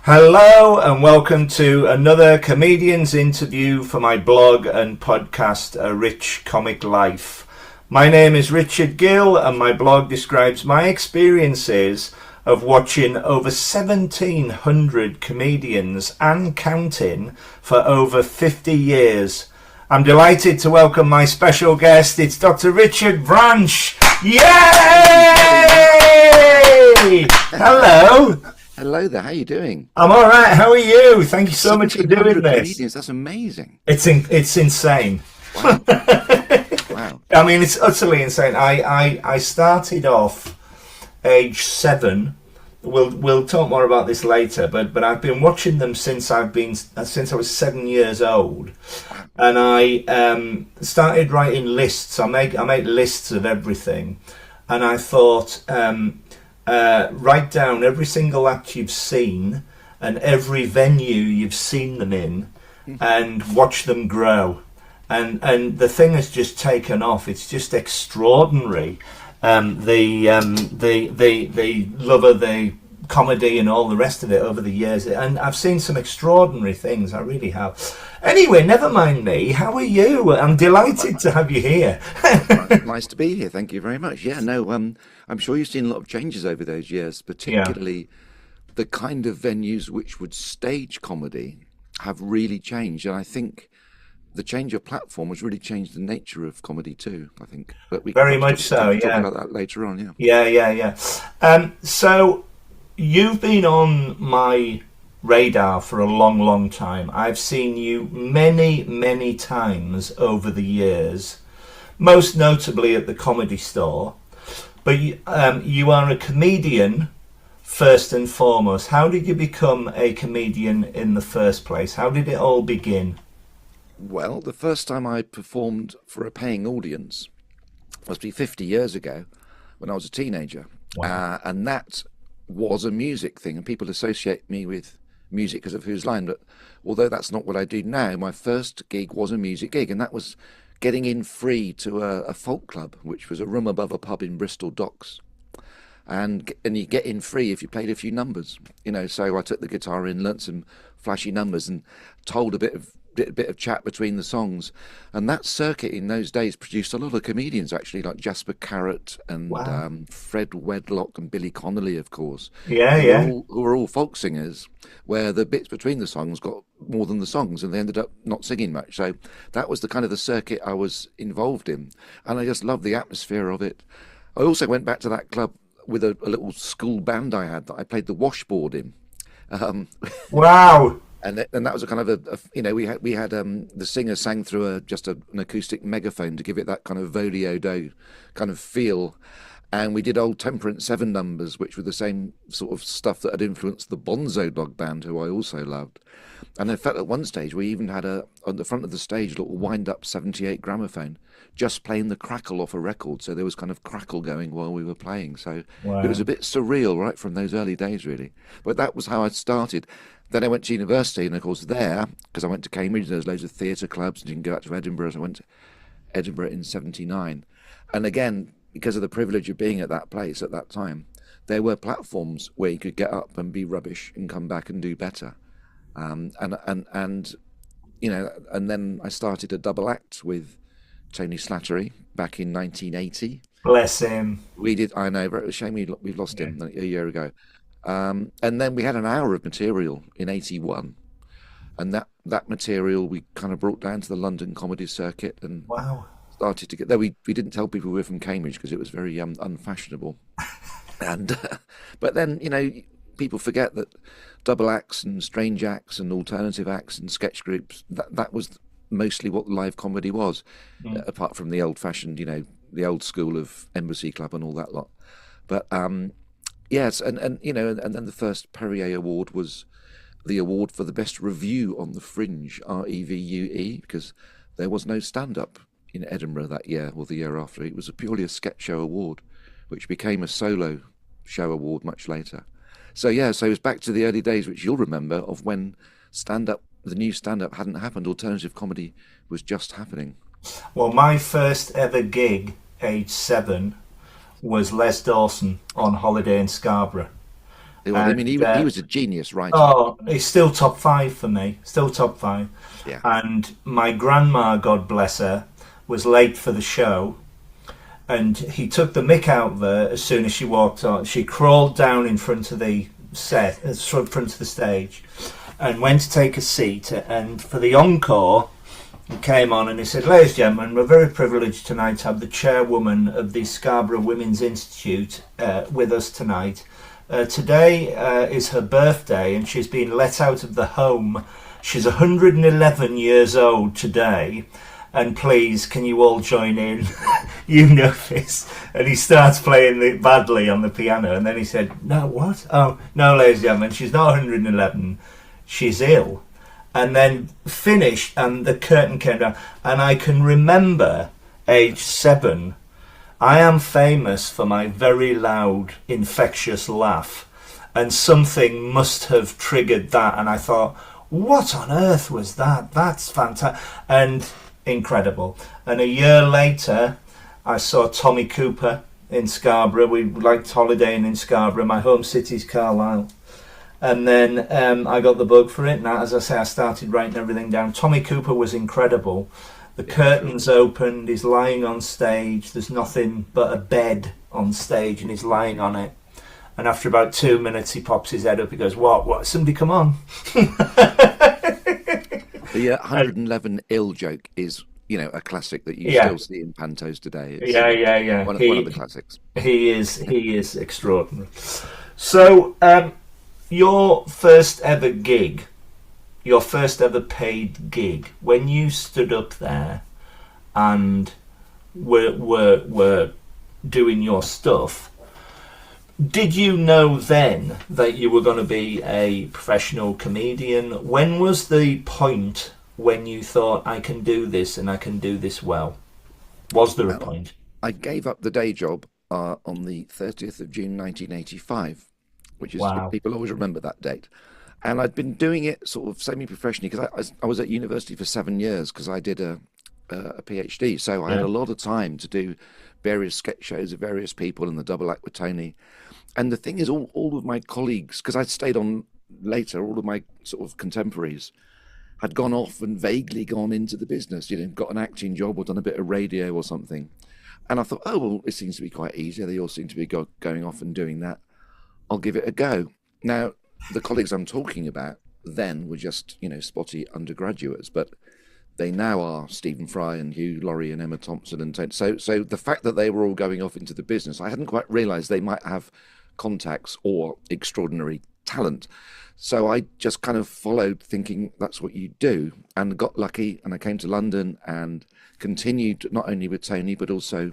Hello and welcome to another comedian's interview for my blog and podcast, A Rich Comic Life. My name is Richard Gill and my blog describes my experiences of watching over 1,700 comedians and counting for over 50 years. I'm delighted to welcome my special guest. It's Dr. Richard Vranch. Yay! Hello. Hello there, how are you doing? I'm all right. How are you? Thank you so much for doing this. Comedians, that's amazing. It's insane. Wow. Wow. I mean, it's utterly insane. I started off age 7. We'll talk more about this later. But I've been watching them since I was 7 years old, and I started writing lists. I make lists of everything, and I thought. Write down every single act you've seen and every venue you've seen them in, and watch them grow. And the thing has just taken off. It's just extraordinary. The love of the comedy and all the rest of it over the years. And I've seen some extraordinary things. I really have. Anyway, never mind me. How are you? I'm delighted to have you here. Nice to be here. Thank you very much. Yeah, no, I'm sure you've seen a lot of changes over those years, particularly the kind of venues which would stage comedy have really changed. And I think the change of platform has really changed the nature of comedy too, I think. But we very much so, yeah. Talk about that later on, Yeah. So you've been on my radar for a long time. I've seen you many times over the years, most notably at the Comedy Store. But you are a comedian first and foremost. How did you become a comedian in the first place? How did it all begin? Well, the first time I performed for a paying audience must be 50 years ago when I was a teenager. Wow. And that was a music thing, and people associate me with music because of Whose Line. But although that's not what I do now, my first gig was a music gig, and that was getting in free to a folk club, which was a room above a pub in Bristol Docks. And you get in free if you played a few numbers, so I took the guitar in, learnt some flashy numbers and told a bit of chat between the songs. And that circuit in those days produced a lot of comedians, actually, like Jasper Carrott and Wow. Fred Wedlock and Billy Connolly, of course. Yeah. Who were all folk singers, where the bits between the songs got more than the songs, and they ended up not singing much. So that was the kind of the circuit I was involved in, and I just loved the atmosphere of it. I also went back to that club with a little school band I had that I played the washboard in. Wow. And that was a kind of we had the singer sang through an acoustic megaphone to give it that kind of vodeo kind of feel, and we did old Temperance 7 numbers, which were the same sort of stuff that had influenced the Bonzo Dog band, who I also loved. And in fact, at one stage we even had on the front of the stage a little wind-up 78 gramophone, just playing the crackle off a record. So there was kind of crackle going while we were playing. So Wow. It was a bit surreal right from those early days, really. But that was how I started. Then I went to university, and of course there, because I went to Cambridge, there's loads of theatre clubs, and you can go out to Edinburgh. So I went to Edinburgh in 1979. And again, because of the privilege of being at that place at that time, there were platforms where you could get up and be rubbish and come back and do better. And then I started a double act with Tony Slattery back in 1980. Bless him. We did, I know, but it's a shame we've lost him a year ago. And then we had an hour of material in 81, and that material we kind of brought down to the London comedy circuit and Wow. started to get there. We didn't tell people we were from Cambridge because it was very unfashionable. And but then people forget that double acts and strange acts and alternative acts and sketch groups, that was mostly what live comedy was, apart from the old-fashioned, the old school of Embassy Club and all that lot. But yes, and then the first Perrier Award was the award for the best revue on the Fringe, REVUE, because there was no stand-up in Edinburgh that year or the year after. It was purely a sketch show award, which became a solo show award much later. So it was back to the early days, which you'll remember, of when the new stand-up hadn't happened. Alternative comedy was just happening. Well, my first ever gig, age 7, was Les Dawson on holiday in Scarborough. Well, I mean, And he was a genius writer. oh, it's still top five for me. Still top five. Yeah. And my grandma, God bless her, was late for the show, and he took the mick out of her as soon as she walked on. She crawled down in front of the set, in front of the stage, and went to take a seat. And for the encore, he came on and he said, "Ladies and gentlemen, we're very privileged tonight to have the chairwoman of the Scarborough Women's Institute with us tonight. Today is her birthday, and she's been let out of the home. She's 111 years old today, and please, can you all join in?" You know this. And he starts playing it badly on the piano, and then he said, "No, what? Oh, no, ladies and gentlemen, she's not 111. She's ill." And then finished, and the curtain came down. And I can remember, age 7, I am famous for my very loud, infectious laugh. And something must have triggered that. And I thought, what on earth was that? That's fantastic. And incredible. And a year later, I saw Tommy Cooper in Scarborough. We liked holidaying in Scarborough. My home city's Carlisle. And then I got the bug for it. Now, as I say, I started writing everything down. Tommy Cooper was incredible. The curtains opened. He's lying on stage. There's nothing but a bed on stage, and he's lying on it. And after about 2 minutes, he pops his head up. He goes, "What? Somebody come on." The 111 ill joke is, a classic that you still see in pantos today. It's, Yeah. One of the classics. He is extraordinary. So, your first ever gig, your first ever paid gig, when you stood up there and were doing your stuff, did you know then that you were going to be a professional comedian? When was the point when you thought, I can do this and I can do this well? Was there a point? I gave up the day job on the 30th of June 1985, which is, Wow. people always remember that date. And I'd been doing it sort of semi-professionally because I was at university for 7 years because I did a PhD. So I had a lot of time to do various sketch shows of various people and the double act with Tony. And the thing is, all of my colleagues, because I'd stayed on later, all of my sort of contemporaries had gone off and vaguely gone into the business, got an acting job or done a bit of radio or something. And I thought, oh, well, it seems to be quite easy. They all seem to be going off and doing that. I'll give it a go. Now, the colleagues I'm talking about then were just, spotty undergraduates, but they now are Stephen Fry and Hugh Laurie and Emma Thompson and Ted. So the fact that they were all going off into the business, I hadn't quite realised they might have contacts or extraordinary talent. So I just kind of followed, thinking that's what you do, and got lucky. And I came to London and continued not only with Tony, but also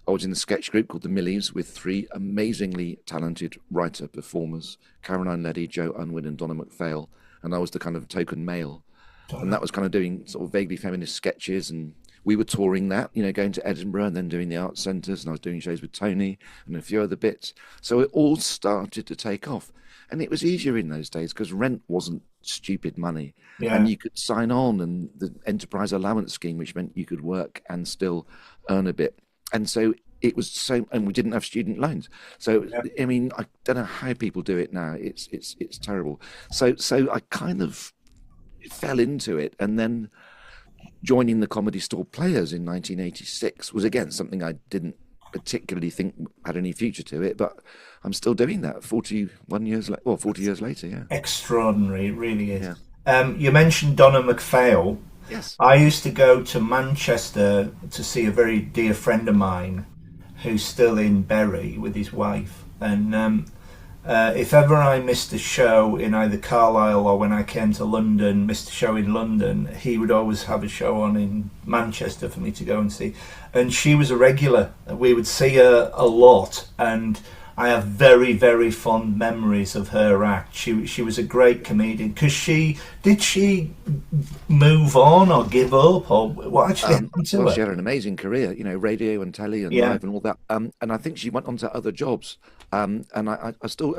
I was in the sketch group called the Millies with 3 amazingly talented writer performers, Caroline Leddy, Joe Unwin and Donna MacPhail. And I was the kind of token male. And that was kind of doing sort of vaguely feminist sketches. And we were touring that, going to Edinburgh and then doing the art centres. And I was doing shows with Tony and a few other bits. So it all started to take off. And it was easier in those days because rent wasn't stupid money. Yeah. And you could sign on, and the enterprise allowance scheme, which meant you could work and still earn a bit. And so it was and we didn't have student loans. So, I mean, I don't know how people do it now. It's terrible. So I kind of fell into it, and then joining the Comedy Store Players in 1986 was again something I didn't particularly think had any future to it, but I'm still doing that 40 years later. Yeah, Extraordinary, it really is. Yeah. You mentioned Donna MacPhail. Yes. I used to go to Manchester to see a very dear friend of mine who's still in Bury with his wife, and if ever I missed a show in either Carlisle or when I came to London, missed a show in London, he would always have a show on in Manchester for me to go and see. And she was a regular. We would see her a lot, and I have very, very fond memories of her act. She was a great comedian. Did she move on or give up, or what actually happened to her? She had an amazing career, radio and telly and live and all that. And I think she went on to other jobs. And I still,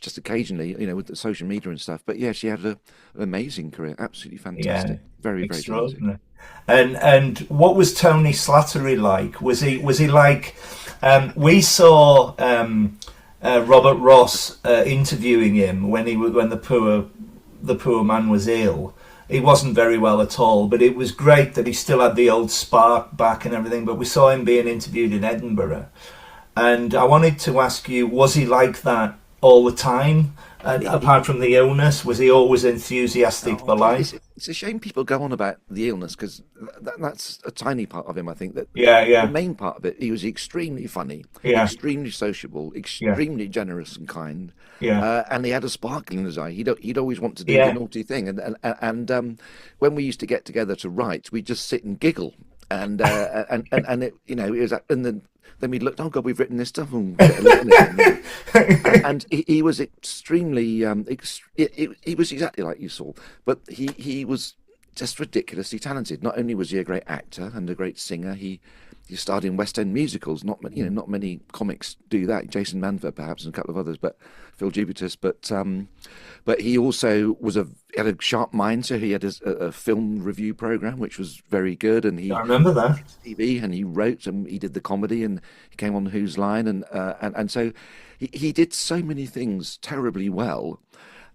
just occasionally, with the social media and stuff. But yeah, she had an amazing career, absolutely fantastic, very, very talented. And what was Tony Slattery like? Was he like? We saw Robert Ross interviewing him when the poor man was ill. He wasn't very well at all, but it was great that he still had the old spark back and everything. But we saw him being interviewed in Edinburgh, and I wanted to ask you: was he like that all the time? Apart from the illness, was he always enthusiastic for life? It's a shame people go on about the illness because that's a tiny part of him. I think that Yeah, the yeah, main part of it, he was extremely funny, yeah, extremely sociable, yeah, extremely generous and kind, yeah, and he had a sparkle in his eye. He'd always want to do the yeah, naughty thing, and when we used to get together to write, we'd just sit and giggle, and it, it was, and then we looked, oh God, we've written this stuff, and get a look at it. And he was extremely, he was exactly like you saw, but he was just ridiculously talented. Not only was he a great actor and a great singer, he starred in West End musicals. Not many comics do that. Jason Manford, perhaps, and a couple of others, but Phil Jupitus. But he also had a sharp mind. So he had a film review program, which was very good, and I remember that. TV, and he wrote and he did the comedy, and he came on Who's Line, and so he did so many things terribly well,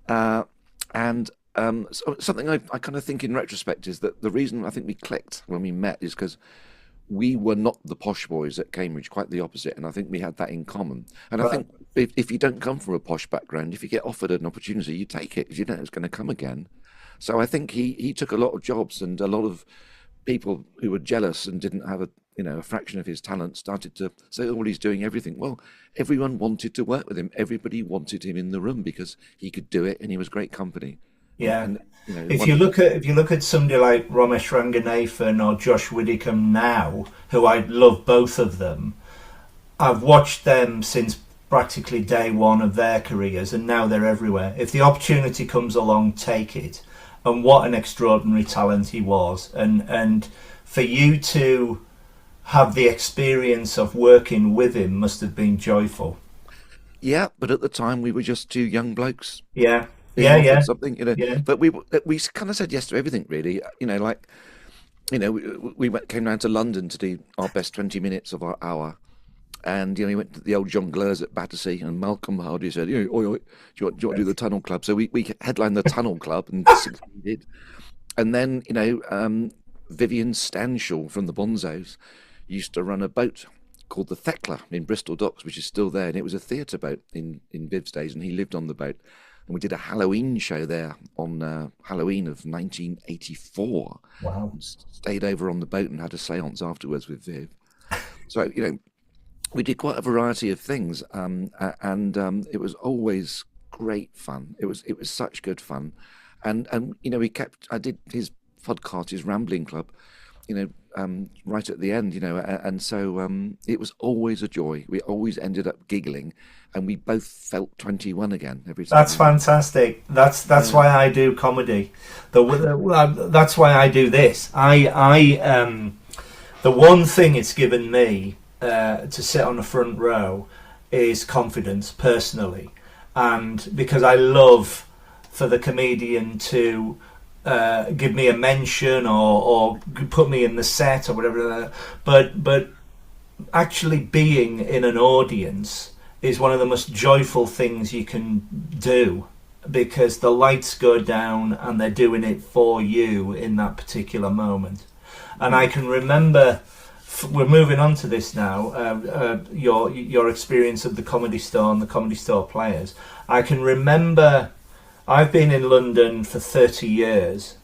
and so something I kind of think in retrospect is that the reason I think we clicked when we met is because we were not the posh boys at Cambridge, quite the opposite, and I think we had that in common. And I Right. think if you don't come from a posh background, if you get offered an opportunity, you take it because you don't know it's going to come again. So I think he took a lot of jobs, and a lot of people who were jealous and didn't have a fraction of his talent started to say, "Oh, well, he's doing everything." Well, everyone wanted to work with him. Everybody wanted him in the room because he could do it, and he was great company. And, Yeah. and If one you look at somebody like Ramesh Ranganathan or Josh Widdicombe now, who I love both of them, I've watched them since practically day one of their careers, and now they're everywhere. If the opportunity comes along, take it. And what an extraordinary talent he was, and for you to have the experience of working with him must have been joyful. Yeah, but at the time we were just two young blokes Yeah, being yeah, offered yeah, something, yeah. But we kind of said yes to everything, really. Like came down to London to do our best 20 minutes of our hour, and we went to the old jongleurs at Battersea, and Malcolm Hardy said, oi, oi, do you want to do the Tunnel Club? So we headlined the Tunnel Club and succeeded. And then Vivian Stanshall from the Bonzos used to run a boat called the Thekla in Bristol Docks, which is still there, and it was a theatre boat in Viv's days, and he lived on the boat. And we did a Halloween show there on Halloween of 1984. Wow. And stayed over on the boat and had a séance afterwards with Viv. So we did quite a variety of things, and it was always great fun. It was such good fun, and we kept. I did his podcast, his Rambling Club, right at the end, and so it was always a joy. We always ended up giggling, and we both felt 21 again every time. That's fantastic. That's why I do comedy. That's why I do this. The one thing it's given me to sit on the front row is confidence personally, and because I love for the comedian to give me a mention or put me in the set or whatever. But actually being in an audience is one of the most joyful things you can do, because the lights go down and they're doing it for you in that particular moment. And I can remember, we're moving on to this now, your experience of the Comedy Store and the Comedy Store players. I can remember, I've been in London for 30 years,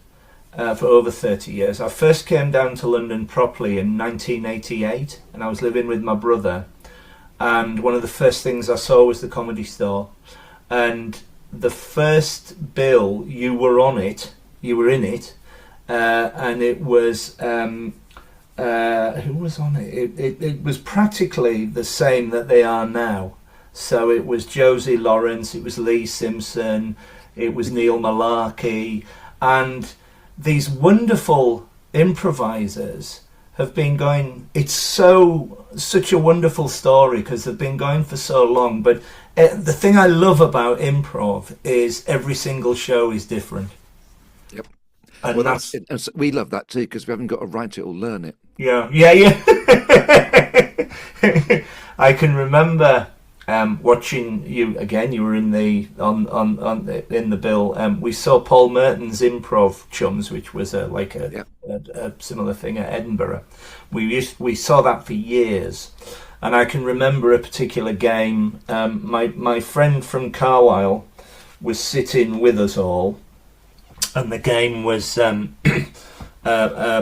for over 30 years. I first came down to London properly in 1988, and I was living with my brother. And one of the first things I saw was the Comedy Store. And the first bill, you were in it, and it was, who was on it? It was practically the same that they are now. So it was Josie Lawrence, it was Lee Simpson, it was Neil Malarkey, and these wonderful improvisers have been going. It's such a wonderful story because they've been going for so long. But the thing I love about improv is every single show is different. Yep. And Well, that's it. And we love that too because we haven't got to write it or learn it. yeah. I can remember watching you again. You were in the in the bill. We saw Paul Merton's Improv Chums, which was a similar thing at Edinburgh. We saw that for years, and I can remember a particular game. My friend from Carlisle was sitting with us all, and the game was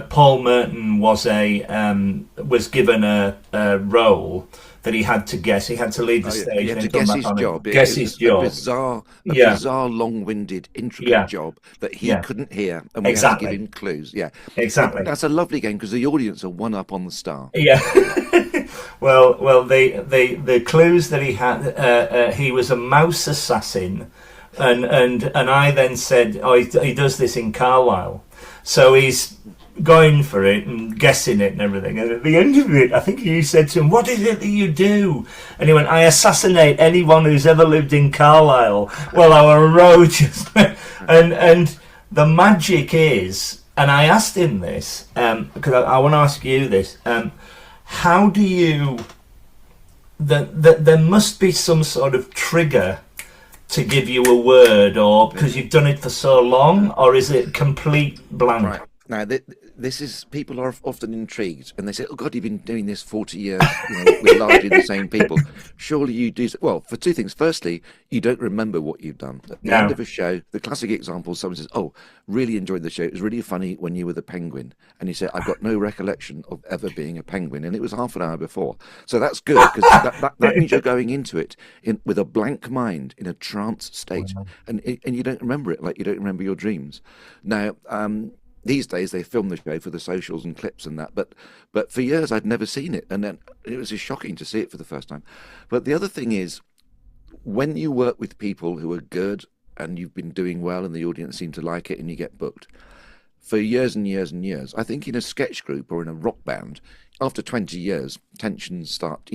Paul Merton was given a role that he had to guess. He had to lead the stage. He had to guess his job. Guess his job. A bizarre, long-winded, intricate job that he couldn't hear, and we had to give him clues. Yeah, exactly. That's a lovely game because the audience are one up on the star. Yeah. well, the clues that he had. He was a mouse assassin, and I then said, "Oh, he does this in Carlisle." So he's going for it and guessing it and everything. And at the end of it, I think you said to him, "What is it that you do?" And he went, "I assassinate anyone who's ever lived in Carlisle." Well, our road just... and the magic is, and I asked him this, because I want to ask you this, how do you... There must be some sort of trigger to give you a word, or because you've done it for so long, or is it complete blank? Right. Now, this is, people are often intrigued, and they say, "Oh God, you've been doing this 40 years with largely the same people. Surely you do." Well, for two things. Firstly, you don't remember what you've done. At the end of a show, the classic example, someone says, "Oh, really enjoyed the show. It was really funny when you were the penguin." And you say, "I've got no recollection of ever being a penguin." And it was half an hour before. So that's good, because that means you're going into it with a blank mind, in a trance state. And you don't remember it like you don't remember your dreams. Now, these days they film the show for the socials and clips and that, but for years I'd never seen it, and then it was just shocking to see it for the first time. But the other thing is, when you work with people who are good and you've been doing well and the audience seem to like it and you get booked for years and years and years, I think in a sketch group or in a rock band, after 20 years, tensions start,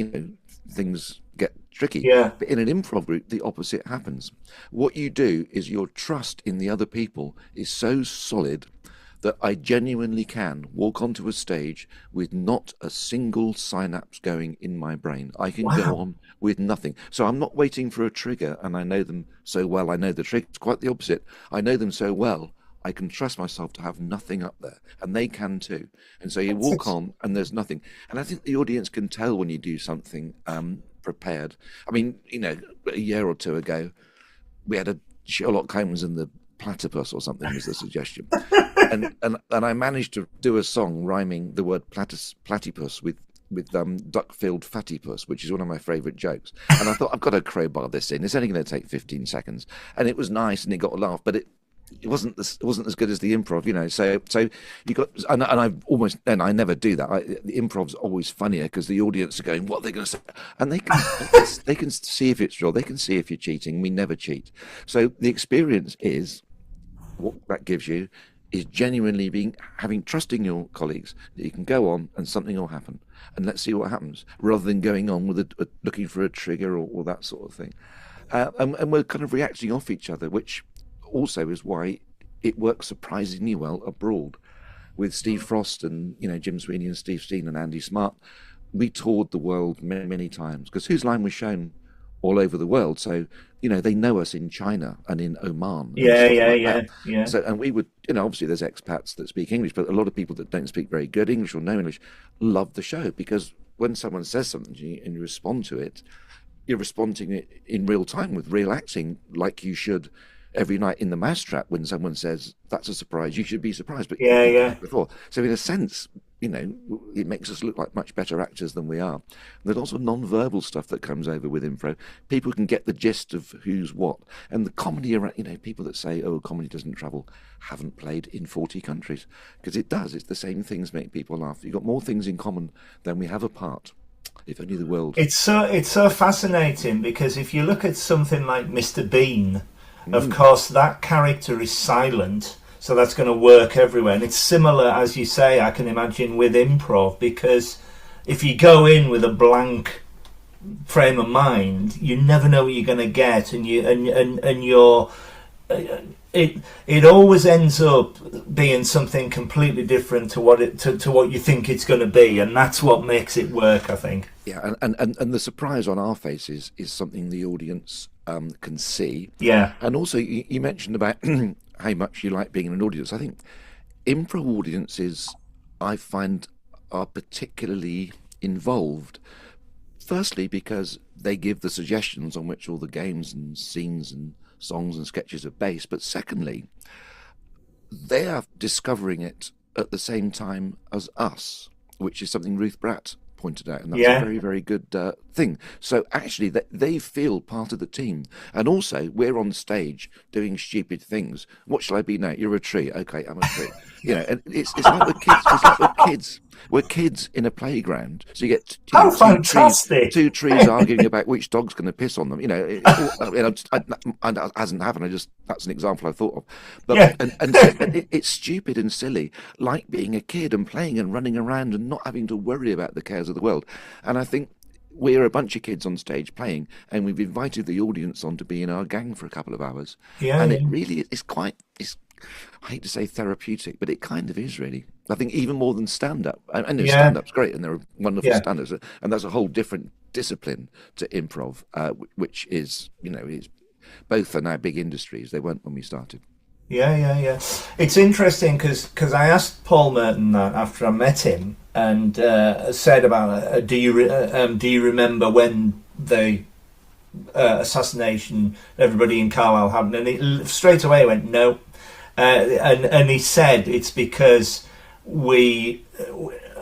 things get tricky. Yeah. But in an improv group, the opposite happens. What you do is your trust in the other people is so solid that I genuinely can walk onto a stage with not a single synapse going in my brain. I can go on with nothing. So I'm not waiting for a trigger, and I know them so well. I know the trick. It's quite the opposite. I know them so well, I can trust myself to have nothing up there, and they can too. And so you walk on, and there's nothing. And I think the audience can tell when you do something prepared. I mean, a year or two ago, we had a Sherlock Holmes and the platypus or something was the suggestion. And I managed to do a song rhyming the word platypus with duck-filled fattypus, which is one of my favourite jokes. And I thought, I've got to crowbar this in. It's only going to take 15 seconds. And it was nice, and it got a laugh, but it wasn't as good as the improv, So you got, and I never do that. The improv's always funnier because the audience are going, "What are they going to say?" And they can see if it's real. They can see if you're cheating. We never cheat. So the experience is, what that gives you is genuinely trusting your colleagues that you can go on and something will happen, and let's see what happens, rather than going on with looking for a trigger or that sort of thing. And we're kind of reacting off each other, which also is why it works surprisingly well abroad. With Steve Frost and Jim Sweeney and Steve Steen and Andy Smart, we toured the world many, many times, because Whose Line was shown all over the world. So they know us in China and in Oman. Yeah. So, and we would, obviously there's expats that speak English, but a lot of people that don't speak very good English or no English love the show, because when someone says something to you and you respond to it, you're responding it in real time with real acting, like you should every night in the Mousetrap when someone says, "That's a surprise, you should be surprised." But before. So in a sense, it makes us look like much better actors than we are. And there's also non-verbal stuff that comes over with improv. People can get the gist of who's what. And the comedy around, people that say, "Oh, comedy doesn't travel," haven't played in 40 countries. Because it does. It's the same things make people laugh. You've got more things in common than we have apart. If only the world. It's so fascinating, because if you look at something like Mr. Bean, of course, that character is silent, so that's going to work everywhere. And it's similar, as you say, I can imagine, with improv, because if you go in with a blank frame of mind, you never know what you're going to get, and it always ends up being something completely different to what you think it's going to be, and that's what makes it work, I think. Yeah, and the surprise on our faces is something the audience can see. Yeah, And also, you mentioned about how much you like being in an audience. I think improv audiences, I find, are particularly involved. Firstly, because they give the suggestions on which all the games and scenes and songs and sketches are based. But secondly, they are discovering it at the same time as us, which is something Ruth Bratt pointed out, and that's a yeah. very, very good thing. So actually, they feel part of the team, and also we're on stage doing stupid things. What shall I be now? You're a tree. Okay, I'm a tree. You know, and it's like the kids. It's like we're kids. We're kids in a playground. So you get How fantastic! two trees arguing about which dog's going to piss on them. You know, it hasn't happened. That's an example I thought of. But Yeah, and so it's stupid and silly, like being a kid and playing and running around and not having to worry about the cares of the world. And I think we're a bunch of kids on stage playing, and we've invited the audience on to be in our gang for a couple of hours. yeah, And yeah, it really is quite. I hate to say therapeutic, but it kind of is really. I think even more than stand up. And yeah, stand up's great, and there are wonderful yeah. stand ups, and that's a whole different discipline to improv, which is, is both are now big industries. They weren't when we started. Yeah, yeah, yeah. It's interesting because I asked Paul Merton that after I met him, and said about do you remember when the assassination everybody in Carlisle happened, and he straight away went no, and he said it's because we.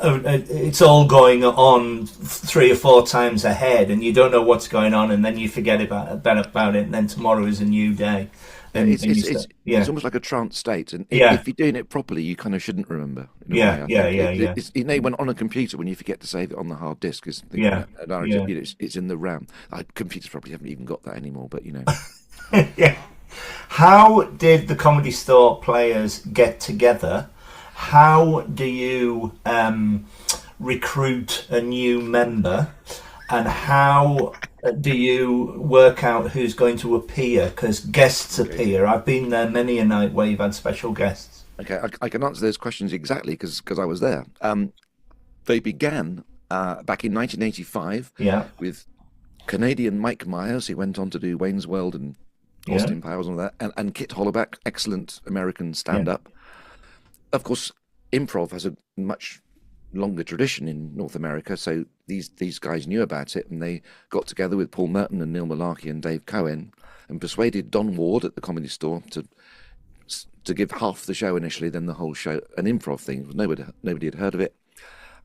It's all going on 3 or 4 times ahead, and you don't know what's going on, and then you forget about it, and then tomorrow is a new day. Yeah, And you start, yeah, it's almost like a trance state, and yeah, if you're doing it properly, you kind of shouldn't remember in a yeah, way. I yeah, think yeah, yeah, it's when on a computer when you forget to save it on the hard disk, is yeah, yeah. it's in the RAM. Computers probably haven't even got that anymore, but Yeah. How did the Comedy Store players get together? How do you recruit a new member? And how do you work out who's going to appear? Because guests appear. I've been there many a night where you've had special guests. okay, I can answer those questions exactly because I was there. They began back in 1985 Yeah, with Canadian Mike Myers, who went on to do Wayne's World and yeah, Austin Powers and all that, and Kit Hollaback, excellent American yeah, stand-up. Of course, improv has a much longer tradition in North America, so these guys knew about it, and they got together with Paul Merton and Neil Malarkey and Dave Cohen and persuaded Don Ward at the Comedy Store to give half the show initially, then the whole show an improv thing. Nobody had heard of it,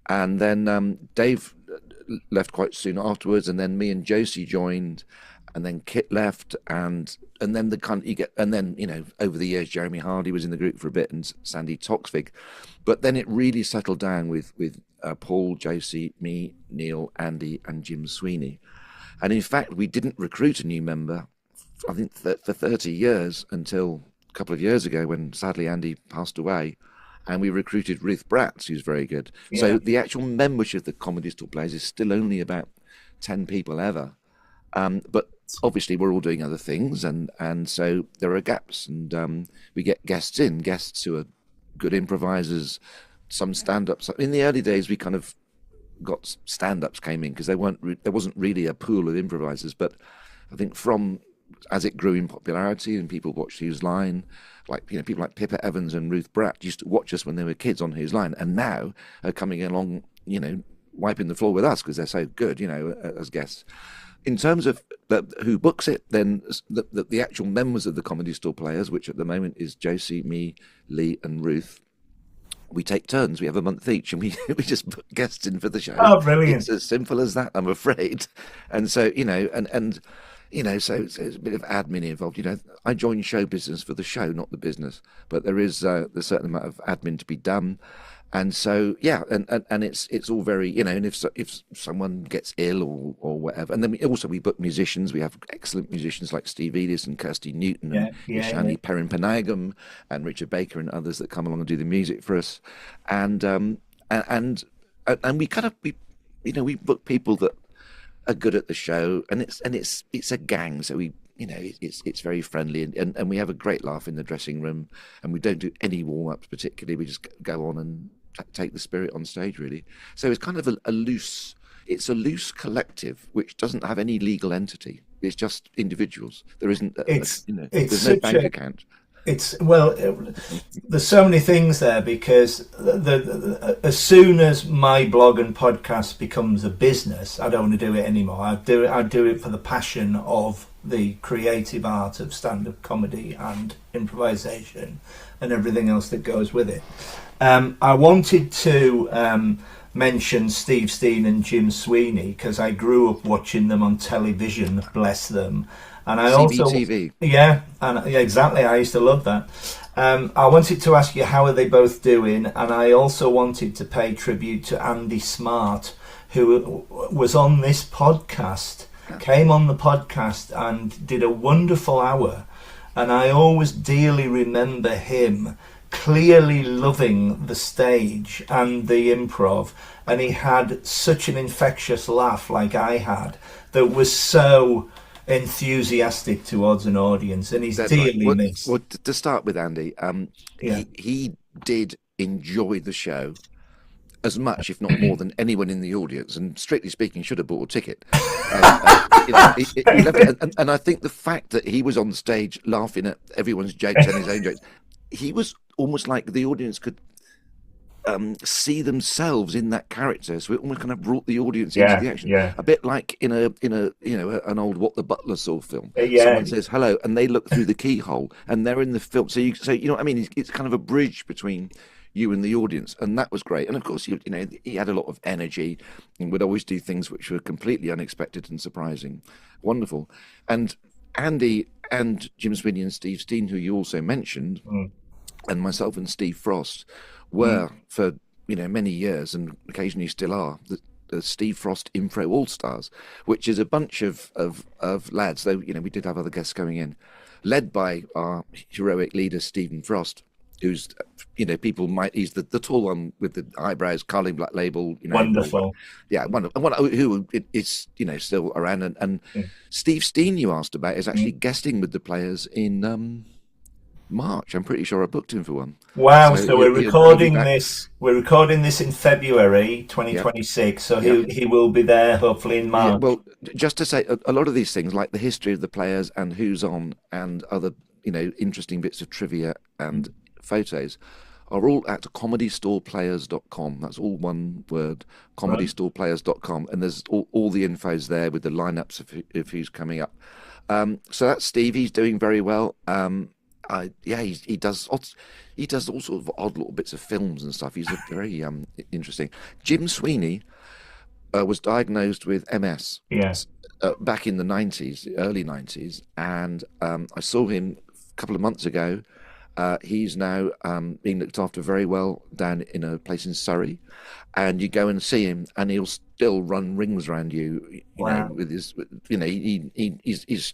and then Dave left quite soon afterwards, and then me and Josie joined, and then Kit left, and then the kind you get, and then over the years Jeremy Hardy was in the group for a bit, and Sandy Toksvig, but then it really settled down with Paul, Josie, me, Neil, Andy, and Jim Sweeney, and in fact we didn't recruit a new member, I think for 30 years until a couple of years ago when sadly Andy passed away. And we recruited Ruth Bratt, who's very good. yeah. So the actual membership of the Comedy Store Players is still only about 10 people ever. But obviously we're all doing other things, and so there are gaps, and we get guests who are good improvisers, some stand-ups. In the early days, we kind of got stand-ups came in because there wasn't really a pool of improvisers. But I think as it grew in popularity and people watched Whose Line, like people like Pippa Evans and Ruth Bratt used to watch us when they were kids on Whose Line, and now are coming along, wiping the floor with us because they're so good, as guests. In terms of who books it, then the actual members of the Comedy Store Players, which at the moment is Josie, me, Lee, and Ruth, we take turns. We have a month each, and we just put guests in for the show. Oh, brilliant. It's as simple as that, I'm afraid. And so so it's a bit of admin involved. I joined show business for the show, not the business. But there's a certain amount of admin to be done, and so yeah, and it's all very and if someone gets ill or whatever, and then we book musicians. We have excellent musicians like Steve Edis and Kirsty Newton Yeah, and yeah, yeah. Ishani Perrin-Panagam and Richard Baker and others that come along and do the music for us, and we kind of we book people that are good at the show, and it's a gang. So it's very friendly, and we have a great laugh in the dressing room, and we don't do any warm-ups particularly. We just go on and take the spirit on stage, really. So it's kind of a loose. It's a loose collective which doesn't have any legal entity. It's just individuals. There isn't, it's there's no such bank a account. It's well, there's so many things there, because as soon as my blog and podcast becomes a business, I don't want to do it anymore. I do it for the passion of the creative art of stand-up comedy and improvisation and everything else that goes with it. I wanted to mention Steve Steen and Jim Sweeney because I grew up watching them on television, bless them. And I CBTV. Exactly. I used to love that. I wanted to ask you, how are they both doing? And I also wanted to pay tribute to Andy Smart, who was on this podcast, came on the podcast and did a wonderful hour. And I always dearly remember him clearly loving the stage and the improv. And he had such an infectious laugh, like I had, that was so enthusiastic towards an audience, and he's dearly missed. Well, to start with, Andy, he did enjoy the show as much, if not more, than anyone in the audience, and strictly speaking, should have bought a ticket. He loved it. And I think the fact that he was on stage laughing at everyone's jokes and his own jokes, he was almost like the audience could see themselves in that character, so it almost kind of brought the audience into the action. A bit like in a an old What the Butler Saw film. Someone says hello, and they look through the keyhole, and they're in the film. So you know what I mean? It's kind of a bridge between you and the audience, and that was great. And of course, he had a lot of energy, and would always do things which were completely unexpected and surprising. Wonderful. And Andy and Jim Sweeney and Steve Steen, who you also mentioned, and myself and Steve Frost were for many years, and occasionally still are, the Steve Frost Impro All Stars, which is a bunch of lads, though we did have other guests going in, led by our heroic leader Stephen Frost, who's he's the tall one with the eyebrows, Carling Black Label, wonderful, wonderful, who is still around, and Steve Steen, you asked about, is actually guesting with the players in March. I'm pretty sure I booked him for one. Wow! So we're recording this. We're recording this in February 2026. So he will be there hopefully in March. Well, just to say, a lot of these things, like the history of the players and who's on, and other interesting bits of trivia and photos, are all at comedystoreplayers.com. That's all one word, comedystoreplayers.com, and there's all the infos there with the lineups of who's coming up. So that's Steve. He's doing very well. He does all sorts of odd little bits of films and stuff. He's a very interesting. Jim Sweeney was diagnosed with MS back in the early 90s, and I saw him a couple of months ago. He's now being looked after very well down in a place in Surrey, and you go and see him, and he'll still run rings around you. Know, with his,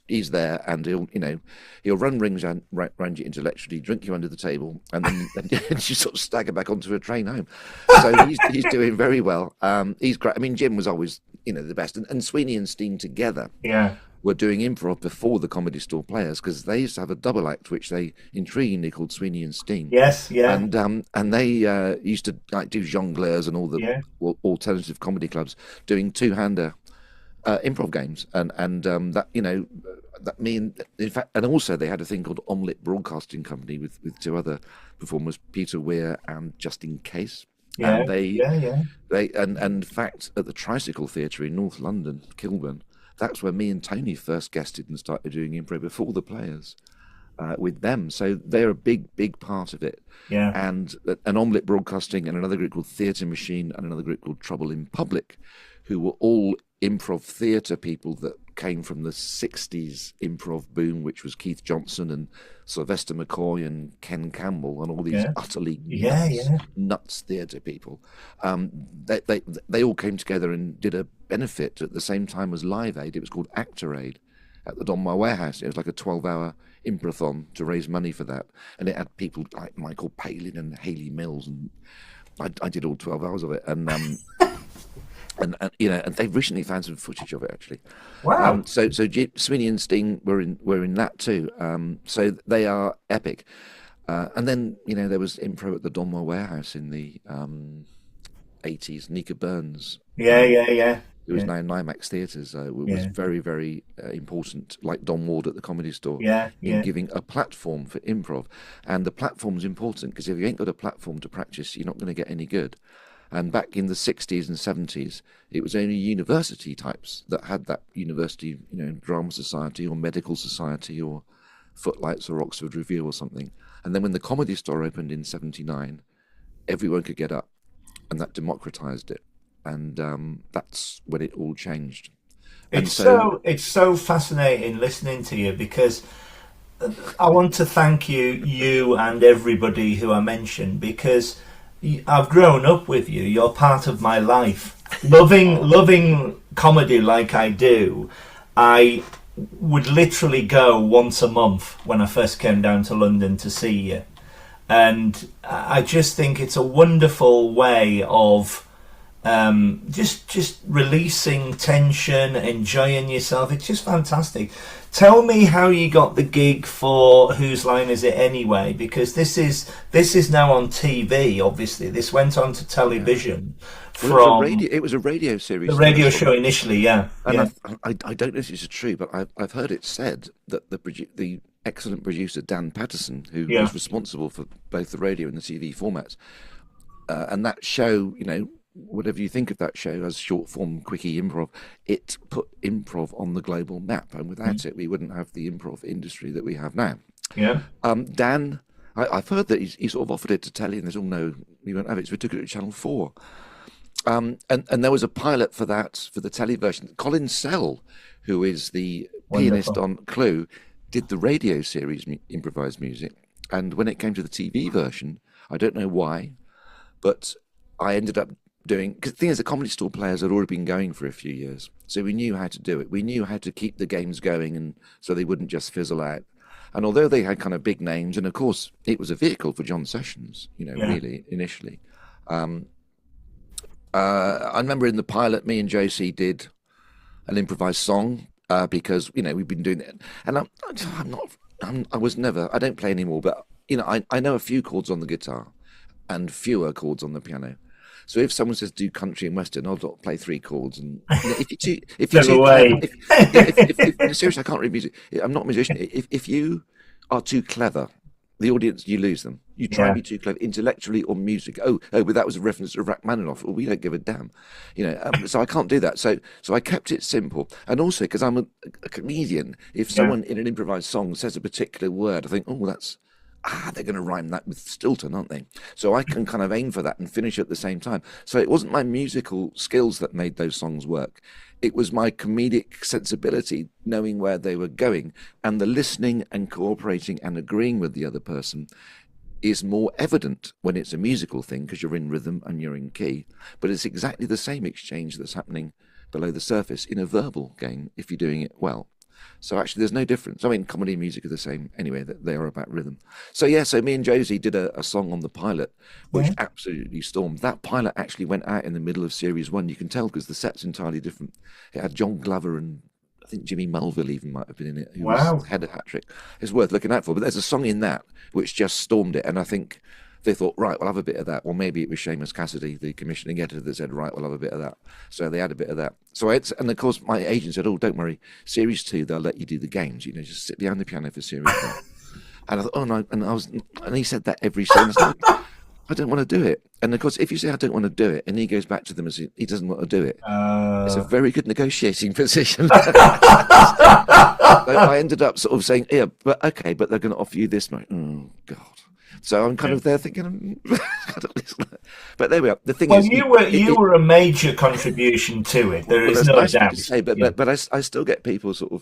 he's there, and he'll run rings around you intellectually, drink you under the table, and then you sort of stagger back onto a train home. So he's doing very well. He's great. I mean, Jim was always the best, and Sweeney and Steen together. Were doing improv before the Comedy Store Players, because they used to have a double act which they intriguingly called Sweeney and Steen. And they used to do jongleurs and all the alternative comedy clubs doing two-hander improv games, and that that mean, in fact, and also they had a thing called Omelette Broadcasting Company with two other performers, Peter Weir and Justin Case. And they in fact at the Tricycle Theatre in North London, Kilburn. That's where me and Tony first guested and started doing improv before the Players with them. So they're a big part of it. And an Omelette Broadcasting and another group called Theatre Machine and another group called Trouble in Public, who were all improv theatre people that came from the 60s improv boom, which was Keith Johnson and Sylvester McCoy and Ken Campbell and all these utterly nuts theatre people. They all came together and did a benefit at the same time as Live Aid. It was called Actor Aid at the Donmar Warehouse. It was like a 12-hour improthon to raise money for that, and it had people like Michael Palin and Hayley Mills, and I did all 12 hours of it, and and they've recently found some footage of it actually. Wow. Sweeney and Sting were in that too. So they are epic. And then there was improv at the Donmar Warehouse in the '80s. Nika Burns, Yeah, yeah, yeah, who is yeah, now in IMAX theatres, was yeah, very, very important, like Don Ward at the Comedy Store, yeah, in yeah. giving a platform for improv. And the platform's important because if you ain't got a platform to practice, you're not going to get any good. And back in the '60s and '70s, it was only university types that had that university, drama society or medical society or Footlights or Oxford Review or something. And then when the Comedy Store opened in '79, everyone could get up, and that democratized it. And that's when it all changed. And It's so fascinating listening to you because I want to thank you and everybody who I mentioned because I've grown up with you. You're part of my life. Loving comedy like I do, I would literally go once a month when I first came down to London to see you. And I just think it's a wonderful way of just releasing tension, enjoying yourself. It's just fantastic. Tell me how you got the gig for Whose Line Is It Anyway? Because this is now on TV. Obviously, this went on to television from it was a radio series. the radio show initially. Yeah, and yeah, I don't know if this is true, but I've heard it said that the excellent producer Dan Patterson, who yeah, was responsible for both the radio and the TV formats, and that show, whatever you think of that show as short form quickie improv, it put improv on the global map, and without it we wouldn't have the improv industry that we have now. yeah. Dan, I've heard that he sort of offered it to telly and there's no, we won't have it, so we took it to Channel 4. And there was a pilot for that, for the telly version. Colin Sell, who is the pianist on Clue, did the radio series improvised music, and when it came to the TV version, I don't know why, but I ended up doing, because the thing is, the Comedy Store players had already been going for a few years, so we knew how to do it. We knew how to keep the games going, and so they wouldn't just fizzle out. And although they had kind of big names, and of course it was a vehicle for John Sessions, really initially. I remember in the pilot, me and Josie did an improvised song because we've been doing it, and I don't play anymore, but I know a few chords on the guitar and fewer chords on the piano. So if someone says do country and western, I'll play 3 chords. And if seriously, I can't read music. I'm not a musician. If you are too clever, the audience, you lose them. You try and be too clever intellectually or music. But that was a reference to Rachmaninoff. Well, we don't give a damn, so I can't do that. So I kept it simple, and also because I'm a comedian, if someone in an improvised song says a particular word, I think, that's. They're going to rhyme that with Stilton, aren't they? So I can kind of aim for that and finish at the same time. So it wasn't my musical skills that made those songs work. It was my comedic sensibility, knowing where they were going, and the listening and cooperating and agreeing with the other person is more evident when it's a musical thing because you're in rhythm and you're in key. But it's exactly the same exchange that's happening below the surface in a verbal game if you're doing it well. So actually, there's no difference. I mean, comedy and music are the same anyway. They are about rhythm. So me and Josie did a song on the pilot, which absolutely stormed. That pilot actually went out in the middle of Series 1. You can tell because the set's entirely different. It had John Glover and I think Jimmy Mulville even might have been in it, who was head of Hat Trick. It's worth looking out for. But there's a song in that which just stormed it. And I think they thought, right, we'll have a bit of that. Or maybe it was Seamus Cassidy, the commissioning editor, that said, right, we'll have a bit of that. So they had a bit of that. And of course, my agent said, don't worry, Series 2, they'll let you do the games. Just sit behind the piano for Series 1. And I thought, no. And he said that every series. I don't want to do it. And of course, if you say I don't want to do it, and he goes back to them and says he doesn't want to do it, it's a very good negotiating position. I ended up sort of saying, but they're going to offer you this much. Oh, God. So I'm kind of there thinking, but there we are. The thing is, you were a major contribution to it. There is no doubt. To say, but I still get people sort of,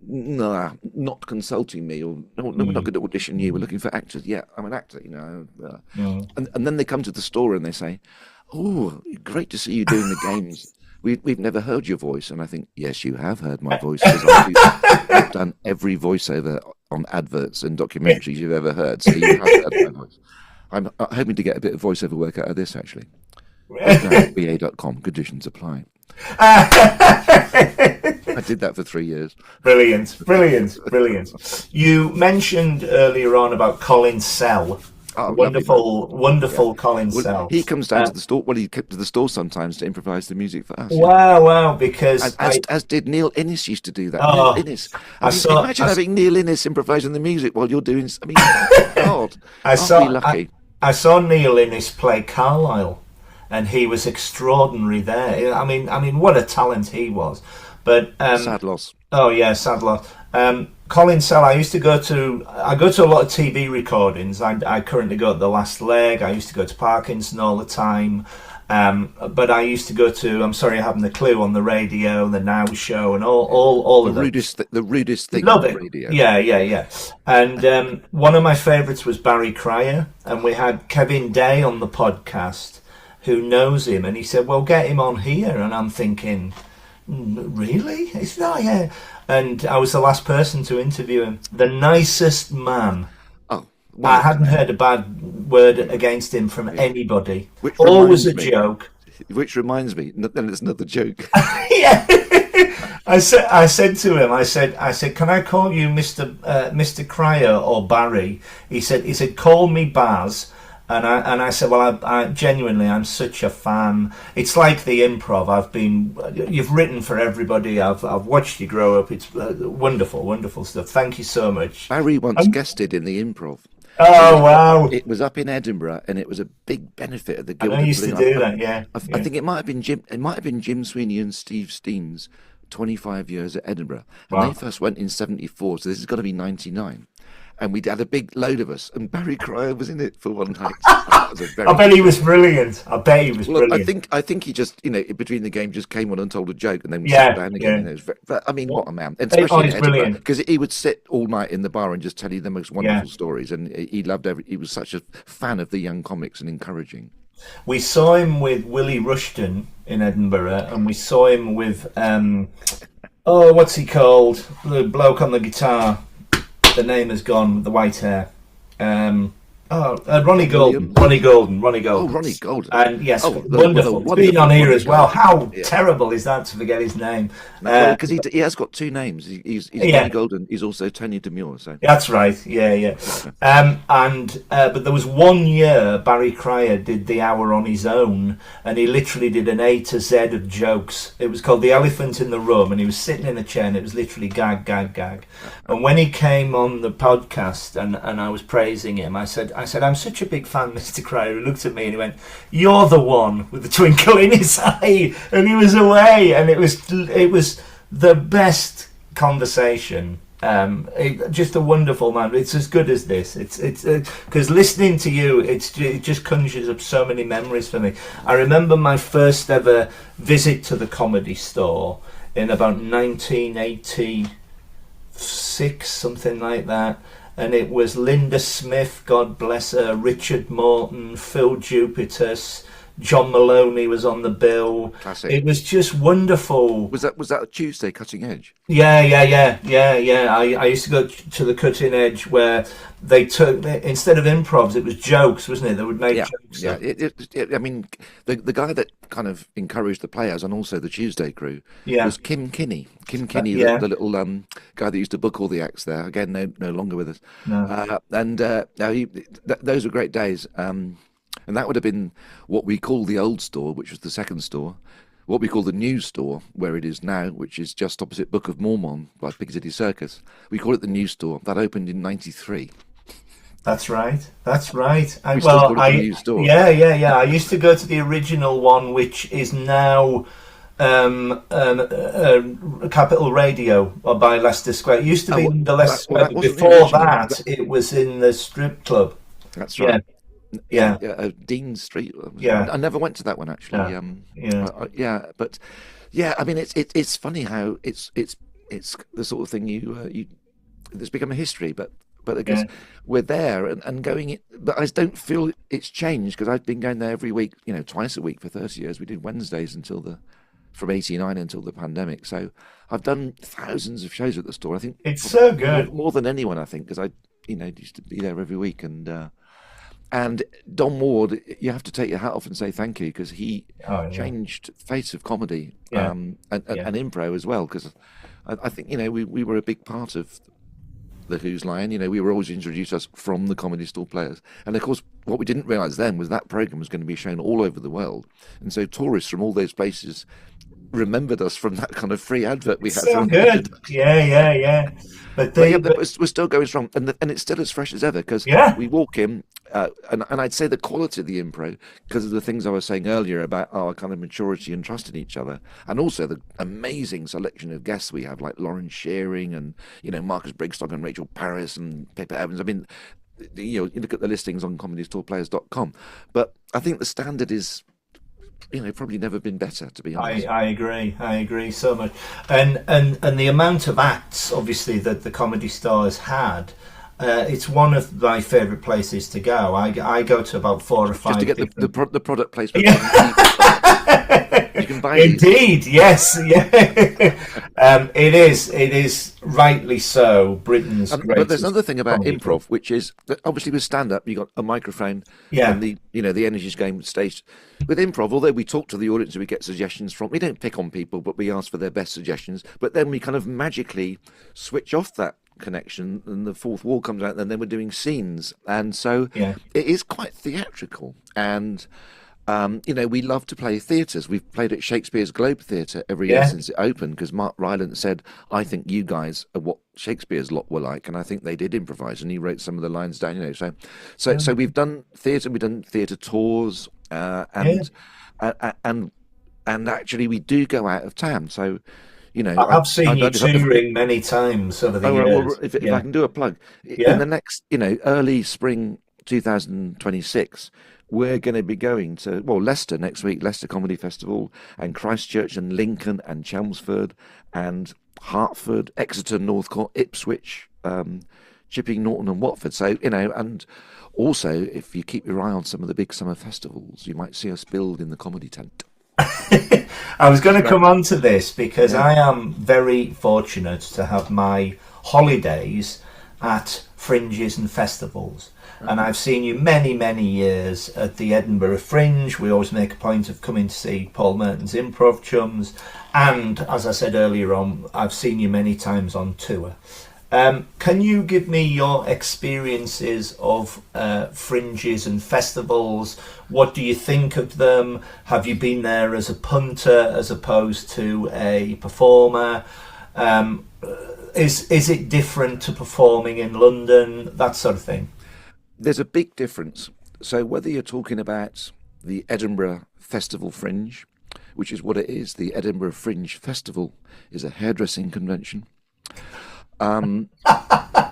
not consulting me, or no, we're not going to audition you. We're looking for actors. Yeah, I'm an actor. And then they come to the store and they say, "Oh, great to see you doing the games. We've never heard your voice." And I think, yes, you have heard my voice because I've done every voiceover on adverts and documentaries you've ever heard. So you have heard my voice. I'm hoping to get a bit of voiceover work out of this, actually. Book now at ba.com. Conditions apply. I did that for 3 years. Brilliant, brilliant, brilliant. You mentioned earlier on about Colin Sell. Oh, lovely man. Wonderful, Yeah. wonderful Colin Well, Sell. he comes down to the store. Well, he came to the store sometimes to improvise the music for us. Yeah. Wow, wow, because As did Neil Innes used to do that. Neil oh, Innes. I saw, Imagine having Neil Innes improvising the music while you're doing. I mean, God, I aren't we saw, lucky? I saw Neil Innes play Carlyle, and he was extraordinary there. I mean, what a talent he was. But Sad loss. oh yeah, sad loss. Colin Sell. I go to a lot of TV recordings. I currently go to The Last Leg. I used to go to Parkinson all the time. But I used to go to I'm Sorry I Haven't a Clue on the radio, the Now Show, and all of them. The rudest thing Love on it. the radio. Yeah, yeah, yeah. And one of my favourites was Barry Cryer, and we had Kevin Day on the podcast, who knows him, and he said, "Well, get him on here." And I'm thinking, really? It's not, yeah. And I was the last person to interview him. The nicest man. Oh, I wonderful. hadn't heard a bad word against him from anybody. Which Always a reminds me- joke. Which reminds me, then it's another joke. Yeah. I said to him, I said, can I call you Mr. Cryer or Barry? He said, call me Baz. And I said, well, I genuinely, I'm such a fan. It's like the improv. You've written for everybody. I've watched you grow up. It's wonderful, wonderful stuff. Thank you so much. Barry once guested in the improv. Oh wow! It was up in Edinburgh, and it was a big benefit of the I Guild. know you used to do that. Yeah. I think it might have been Jim. It might have been Jim Sweeney and Steve Steen's 25 years at Edinburgh, and Wow. they first went in '74. So this has got to be '99. And we had a big load of us, and Barry Cryer was in it for one night. That was a very I bet he was brilliant. I bet he was Well, brilliant. I think he just, between the game, just came on and told a joke, and then we Yeah, sat down again. yeah. And it was I mean, what a man! And Oh, especially he's in Edinburgh, brilliant. because he would sit all night in the bar and just tell you the most wonderful stories, and he loved He was such a fan of the young comics and encouraging. We saw him with Willie Rushton in Edinburgh, and we saw him with what's he called? The bloke on the guitar. The name has gone. The white hair. Ronnie Golden. Ronnie Golden. Oh, Ronnie Golden. And yes, Oh, wonderful. wonderful Being on here Ronnie as well. Golden. How Yeah. terrible is that to forget his name? Because he has got two names. He's Yeah. Ronnie Golden. He's also Tony Demure. So That's right. Yeah, yeah. But there was 1 year Barry Cryer did the hour on his own, and he literally did an A to Z of jokes. It was called The Elephant in the Room, and he was sitting in a chair, and it was literally gag, gag, gag. And when he came on the podcast, and I was praising him, I said, I'm such a big fan, Mr. Cryer. He looked at me and he went, "You're the one with the twinkle in his eye," and he was away, and it was the best conversation. Just a wonderful man. It's as good as this. It's because listening to you, it just conjures up so many memories for me. I remember my first ever visit to the Comedy Store in about 1986, something like that. And it was Linda Smith, God bless her, Richard Morton, Phil Jupitus, John Maloney was on the bill. Classic. It was just wonderful. was that a Tuesday Cutting Edge? Yeah. I used to go to the Cutting Edge where they took, instead of improvs, it was jokes, wasn't it? They would make Yeah, jokes. yeah. I mean, the guy that kind of encouraged the players and also the Tuesday crew Yeah. was Kim Kinney. Kim Kinney, yeah. the little guy that used to book all the acts there. Again, no longer with us. No. Those were great days. And that would have been what we call the old store, which was the second store. What we call the new store, where it is now, which is just opposite Book of Mormon by Piccadilly Circus. We call it the new store. That opened in '93. That's right. We still call it the new store. Yeah. I used to go to the original one, which is now Capital Radio by Leicester Square. It used to be the Leicester Square, that but wasn't the before original. that, it was in the strip club. That's right. Yeah. Dean Street. Yeah. I never went to that one actually. But I mean, it's funny how it's the sort of thing it's become a history, but I guess we're there and going it. But I don't feel it's changed because I've been going there every week, twice a week for 30 years. We did Wednesdays from '89 until the pandemic. So I've done thousands of shows at the store. I think It's so good. more than anyone. I think because I used to be there every week And Don Ward, you have to take your hat off and say thank you, because he Oh yeah, changed face of comedy, yeah, yeah. and improv as well. Because I think, we were a big part of the Who's Line. We were always introduced us from the Comedy Store Players, and of course, what we didn't realise then was that program was going to be shown all over the world, and so tourists from all those places remembered us from that kind of free advert we had. So good. Yeah, yeah, yeah. But But yeah, but we're still going strong, and it's still as fresh as ever, because yeah, we walk in, and I'd say the quality of the improv, because of the things I was saying earlier about our kind of maturity and trust in each other, and also the amazing selection of guests we have, like Lauren Shearing and Marcus Brigstock and Rachel Paris and Pippa Evans. I mean, you look at the listings on ComedyStorePlayers.com, but I think the standard is, probably never been better, to be honest. I agree. I agree so much. And the amount of acts, obviously, that the Comedy Store has had, it's one of my favourite places to go. I go to about 4 or 5 Just to get different... the product placement. You can buy Indeed, yes, yeah. It is rightly so Britain's greatest. But there's another thing about comedy improv, which is that obviously with stand-up, you got a microphone, Yeah. and the energy's going staged. With improv, although we talk to the audience and we get suggestions from, we don't pick on people, but we ask for their best suggestions. But then we kind of magically switch off that connection, and the fourth wall comes out, and then we're doing scenes, and so Yeah. it is quite theatrical. And we love to play theatres. We've played at Shakespeare's Globe Theatre every year Yeah. since it opened, because Mark Rylance said, "I think you guys are what Shakespeare's lot were like," and I think they did improvise, and he wrote some of the lines down. So we've done theatre, we've done theatre tours, and actually we do go out of town. So I've seen you if touring many times over the years. well, if I can do a plug, Yeah. in the next, early spring 2026, we're going to be going to, Leicester next week, Leicester Comedy Festival, and Christchurch and Lincoln and Chelmsford and Hertford, Exeter, Northcote, Ipswich, Chipping Norton and Watford. So, and also, if you keep your eye on some of the big summer festivals, you might see us build in the comedy tent. I was going to come on to this because I am very fortunate to have my holidays at fringes and festivals. And I've seen you many, many years at the Edinburgh Fringe. We always make a point of coming to see Paul Merton's Improv Chums. And as I said earlier on, I've seen you many times on tour. Can you give me your experiences of fringes and festivals? What do you think of them? Have you been there as a punter as opposed to a performer? Is it different to performing in London? That sort of thing. There's a big difference. So whether you're talking about the Edinburgh Festival Fringe, which is what it is, the Edinburgh Fringe Festival is a hairdressing convention. It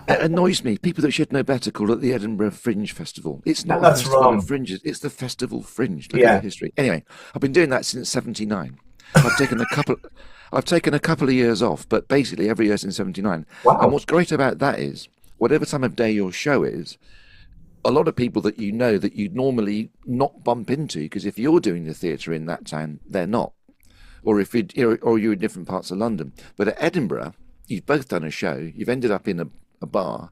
annoys me. People that should know better call it the Edinburgh Fringe Festival. It's not That's a festival wrong. of fringes. It's the Festival Fringe. Look at the history. Anyway, I've been doing that since '79. I've taken a couple of years off, but basically every year since '79. Wow. And what's great about that is, whatever time of day your show is, a lot of people that that you'd normally not bump into, because if you're doing the theatre in that town, they're not, or if you're in different parts of London. But at Edinburgh, you've both done a show, you've ended up in a bar,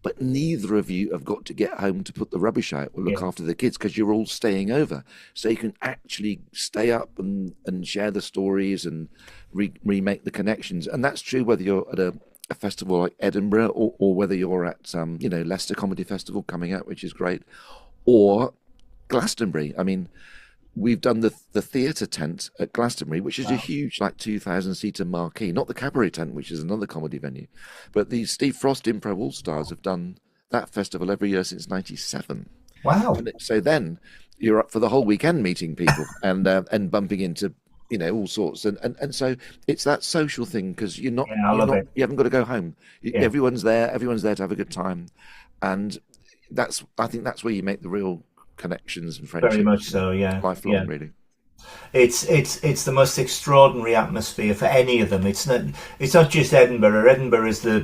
but neither of you have got to get home to put the rubbish out or look after the kids, because you're all staying over, so you can actually stay up and share the stories and remake the connections. And that's true whether you're at a festival like Edinburgh, or whether you're at Leicester Comedy Festival coming out, which is great, or Glastonbury. I mean, we've done the theatre tent at Glastonbury, which is a huge, like 2,000-seater marquee, not the Cabaret tent, which is another comedy venue, but the Steve Frost Improv All Stars have done that festival every year since '97. Wow. And so then you're up for the whole weekend meeting people and bumping into all sorts, and so it's that social thing, because you haven't got to go home. Everyone's there to have a good time, and I think that's where you make the real connections and friendships. Very much so, yeah. Lifelong, really. It's the most extraordinary atmosphere for any of them. It's not just Edinburgh. Edinburgh is the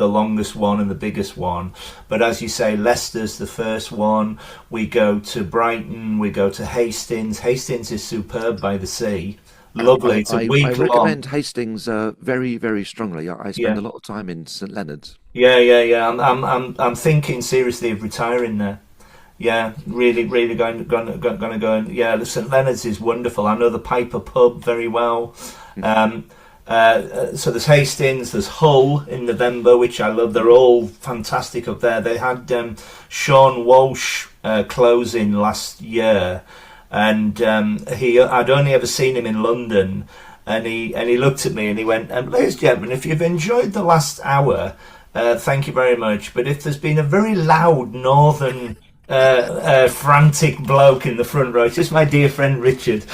longest one and the biggest one, but as you say, Leicester's the first one. We go to Brighton, we go to Hastings. Hastings is superb by the sea. Lovely. It's a week long. I recommend Hastings very, very strongly. I spend a lot of time in St Leonard's. Yeah. I'm thinking seriously of retiring there. Yeah, really, really going to go. And yeah, the St Leonard's is wonderful. I know the Piper Pub very well. So there's Hastings, there's Hull in November, which I love. They're all fantastic up there. They had Sean Walsh closing last year, and I'd only ever seen him in London, and he looked at me and he went, "Ladies and gentlemen, if you've enjoyed the last hour, thank you very much. But if there's been a very loud northern frantic bloke in the front row, it's just my dear friend Richard."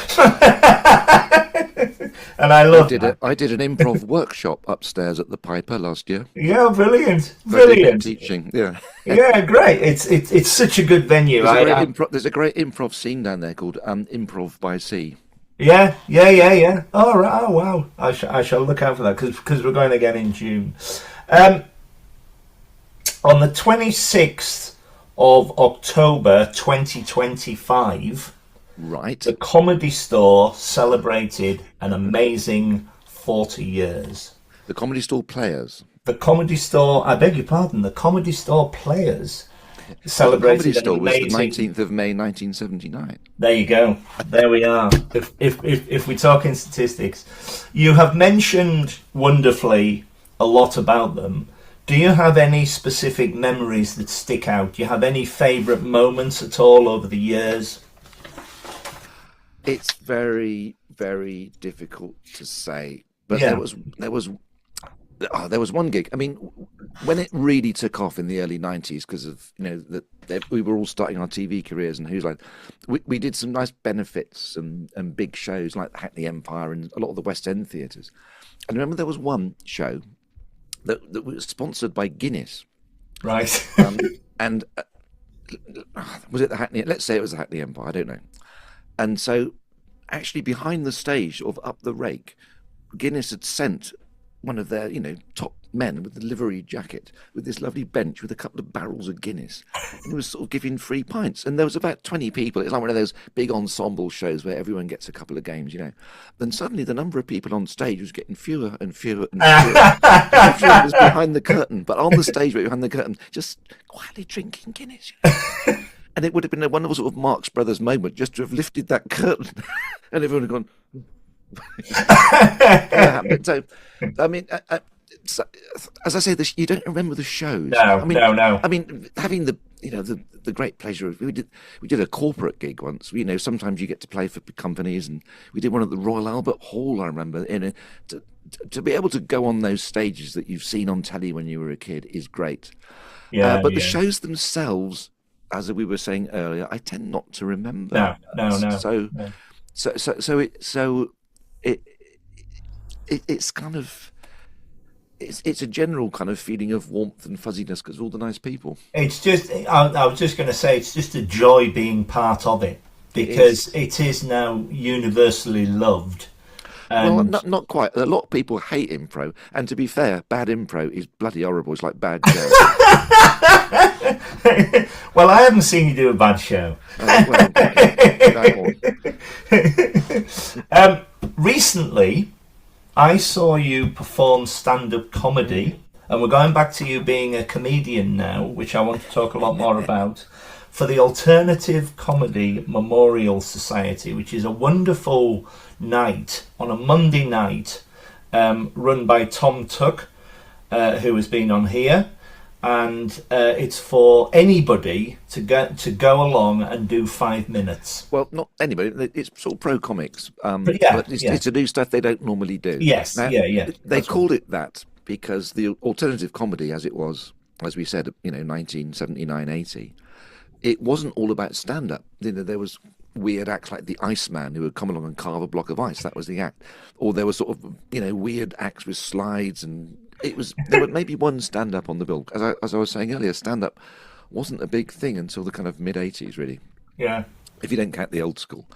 And I love that. I did an improv workshop upstairs at the Piper last year. Yeah, brilliant. Teaching, yeah. Yeah, great. It's such a good venue. There's a great improv scene down there called Improv by Sea. Yeah. Oh, right. Oh, wow. I shall look out for that because we're going again in June. On the 26th of October 2025, right, the Comedy Store celebrated an amazing 40 years. The Comedy Store Players. The Comedy Store, I beg your pardon, the Comedy Store Players celebrated the Comedy Store an amazing... was the 19th of May 1979. There you go. There we are. If we're talking statistics. You have mentioned wonderfully a lot about them. Do you have any specific memories that stick out? Do you have any favourite moments at all over the years? It's very, very difficult to say. But Yeah. there was one gig. I mean, when it really took off in the early 90s, because of that we were all starting our TV careers, and who's like, we did some nice benefits and big shows like Hackney Empire and a lot of the West End theatres. And I remember there was one show that was sponsored by Guinness, Right. and was it the Hackney? Let's say it was the Hackney Empire. I don't know. And so, actually, behind the stage, sort of up the rake, Guinness had sent one of their, top men with the livery jacket, with this lovely bench with a couple of barrels of Guinness, and he was sort of giving free pints. And there was about 20 people. It's like one of those big ensemble shows where everyone gets a couple of games, Then suddenly the number of people on stage was getting fewer and fewer and fewer. Everyone was behind the curtain, but on the stage, but behind the curtain, just quietly drinking Guinness. And it would have been a wonderful sort of Marx Brothers moment just to have lifted that curtain, and everyone had gone. So, I mean, so, as I say, you don't remember the shows. No. I mean, having the great pleasure of we did a corporate gig once. Sometimes you get to play for companies, and we did one at the Royal Albert Hall. I remember, to be able to go on those stages that you've seen on telly when you were a kid is great. Yeah, but the shows themselves, as we were saying earlier, I tend not to remember. No. So it's kind of it's a general kind of feeling of warmth and fuzziness because of all the nice people. It's just I was just going to say it's just a joy being part of it because it is now universally loved. Well, not quite. A lot of people hate impro, and to be fair, bad impro is bloody horrible. It's like bad show. Well, I haven't seen you do a bad show. Recently, I saw you perform stand-up comedy, and we're going back to you being a comedian now, which I want to talk a lot more about, for the Alternative Comedy Memorial Society, which is a wonderful night on a Monday night, run by Tom Tuck, who has been on here, and it's for anybody to go along and do 5 minutes. Well, not anybody. It's sort of pro comics, but it's to do stuff they don't normally do. Yes, now, yeah. They called it that because the alternative comedy, as it was, as we said, 1979-80, it wasn't all about stand-up. There was weird acts like the Iceman who would come along and carve a block of ice. That was the act. Or there were sort of weird acts with slides, and there was maybe one stand-up on the bill. As I was saying earlier, stand-up wasn't a big thing until the kind of mid-80s, really. Yeah. If you don't count the old school.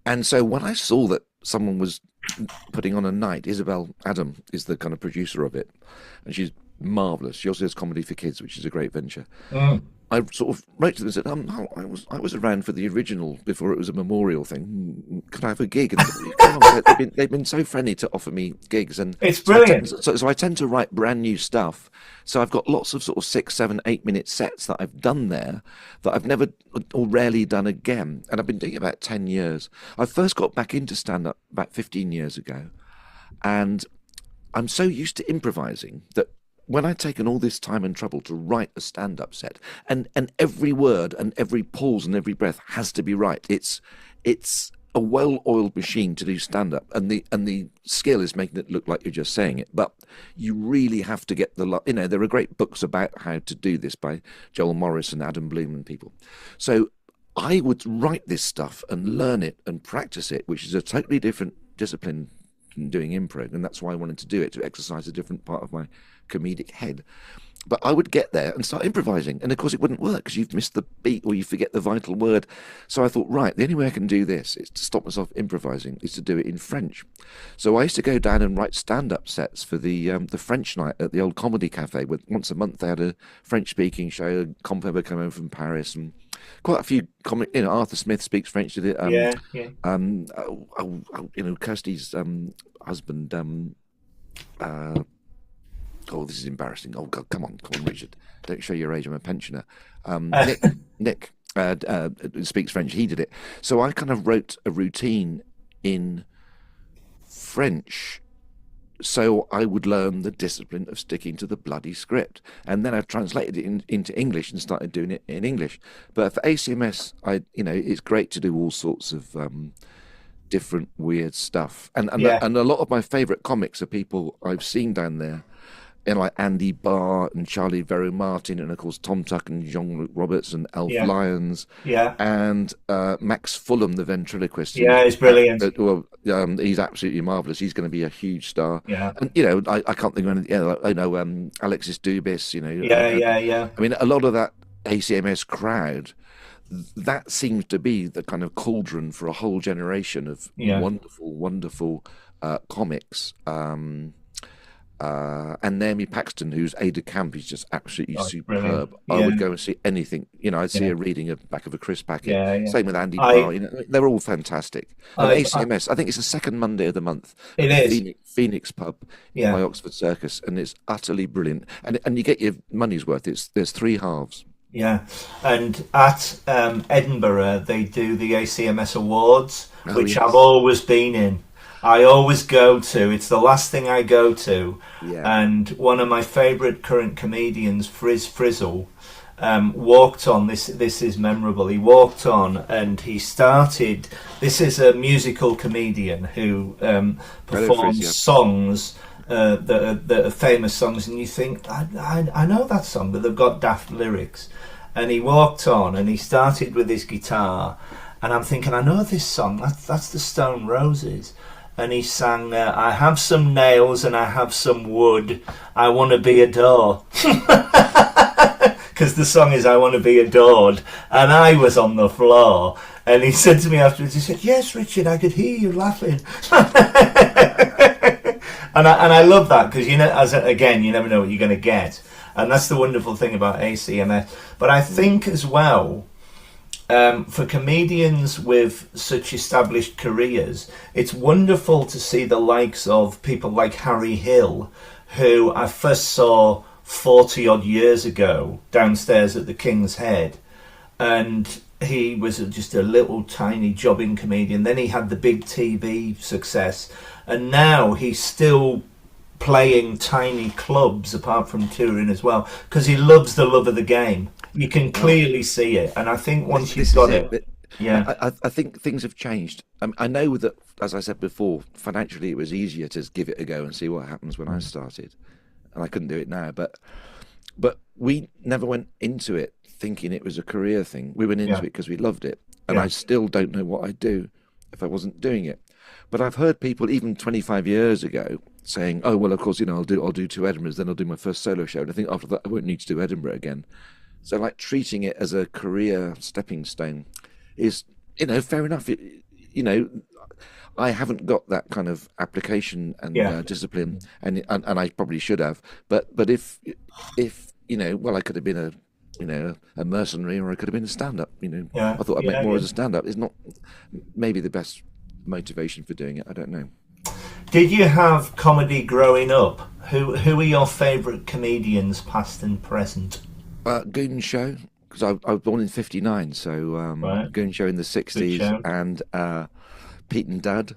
And so when I saw that someone was putting on a night, Isabel Adam is the kind of producer of it, and she's marvellous. She also does comedy for kids, which is a great venture. I sort of wrote to them and said, no, I was around for the original before it was a memorial thing. Could I have a gig? And they said, well, come on. They've been so friendly to offer me gigs, and It's so brilliant. I tend to write brand new stuff. So I've got lots of sort of 6, 7, 8 minute sets that I've done there that I've never or rarely done again, and I've been doing it about 10 years. I first got back into stand up about 15 years ago, and I'm so used to improvising that when I'd taken all this time and trouble to write a stand-up set, and every word and every pause and every breath has to be right. It's a well-oiled machine to do stand-up, and the skill is making it look like you're just saying it. But you really have to get there are great books about how to do this by Joel Morris and Adam Bloom and people. So I would write this stuff and learn it and practice it, which is a totally different discipline than doing improv, and that's why I wanted to do it, to exercise a different part of my comedic head. But I would get there and start improvising, and of course it wouldn't work because you've missed the beat or you forget the vital word. So I thought, right, the only way I can do this is to stop myself improvising is to do it in French. So I used to go down and write stand-up sets for the French night at the old comedy cafe. Once a month they had a French-speaking show. Compo would come over from Paris, and quite a few comic. Arthur Smith speaks French. Did it? Yeah, yeah. Kirsty's husband. Oh, this is embarrassing. Oh, God, come on, Richard. Don't show your age. I'm a pensioner. Nick speaks French. He did it. So I kind of wrote a routine in French so I would learn the discipline of sticking to the bloody script. And then I translated it into English and started doing it in English. But for ACMS, it's great to do all sorts of different weird stuff. And Yeah. a lot of my favourite comics are people I've seen down there. Like Andy Barr and Charlie Veru Martin, and of course Tom Tuck and Jean-Luc Roberts and Elf Yeah. Lyons, Yeah. and Max Fulham, the ventriloquist. Yeah, it's brilliant. He's absolutely marvelous. He's going to be a huge star. Yeah. And I can't think of anything. I know Alexis Dubis. Yeah. I mean, a lot of that ACMS crowd, that seems to be the kind of cauldron for a whole generation of wonderful comics. And Naomi Paxton, who's aide de camp, is just absolutely superb. I would go and see anything. I'd see her reading a back of a Chris Packet. Yeah. Same with Andy Barr. They're all fantastic. And ACMS, I think it's the second Monday of the month. It is. Phoenix Pub by Oxford Circus, and it's utterly brilliant. And you get your money's worth. There's 3 halves. Yeah, and at Edinburgh they do the ACMS Awards, which I've always been in. I always go to. It's the last thing I go to. Yeah. And one of my favourite current comedians, Frizzle, walked on. This is memorable. He walked on and he started. This is a musical comedian who performs songs that are famous songs, and you think, I know that song, but they've got daft lyrics. And he walked on and he started with his guitar, and I'm thinking, I know this song. That's the Stone Roses. And he sang, I have some nails and I have some wood. I want to be adored. Because the song is I Want to Be Adored. And I was on the floor. And he said to me afterwards, he said, yes, Richard, I could hear you laughing. And I love that, because, you never know what you're going to get. And that's the wonderful thing about ACMS. But I think as well, for comedians with such established careers, it's wonderful to see the likes of people like Harry Hill, who I first saw 40 odd years ago downstairs at the King's Head, and he was just a little tiny jobbing comedian. Then he had the big TV success, and now he's still playing tiny clubs apart from touring as well, because he loves the love of the game. You can clearly see it, and I think once you've got it, I think things have changed. I know that, as I said before, financially it was easier to give it a go and see what happens when I started, and I couldn't do it now. But we never went into it thinking it was a career thing. We went into it because we loved it, and I still don't know what I'd do if I wasn't doing it. But I've heard people even 25 years ago saying, "Oh well, of course, I'll do 2 Edinburghs, then I'll do my first solo show, and I think after that I won't need to do Edinburgh again." So, like, treating it as a career stepping stone is, fair enough. I haven't got that kind of application and discipline, and I probably should have. But if I could have been a mercenary, or I could have been a stand-up. Yeah, I thought I'd yeah, make more yeah. as a stand-up. It's not maybe the best motivation for doing it. I don't know. Did you have comedy growing up? Who are your favourite comedians, past and present? Goon Show, because I was born in '59, so Right, Goon Show in the good '60s, shout. and Pete and Dud,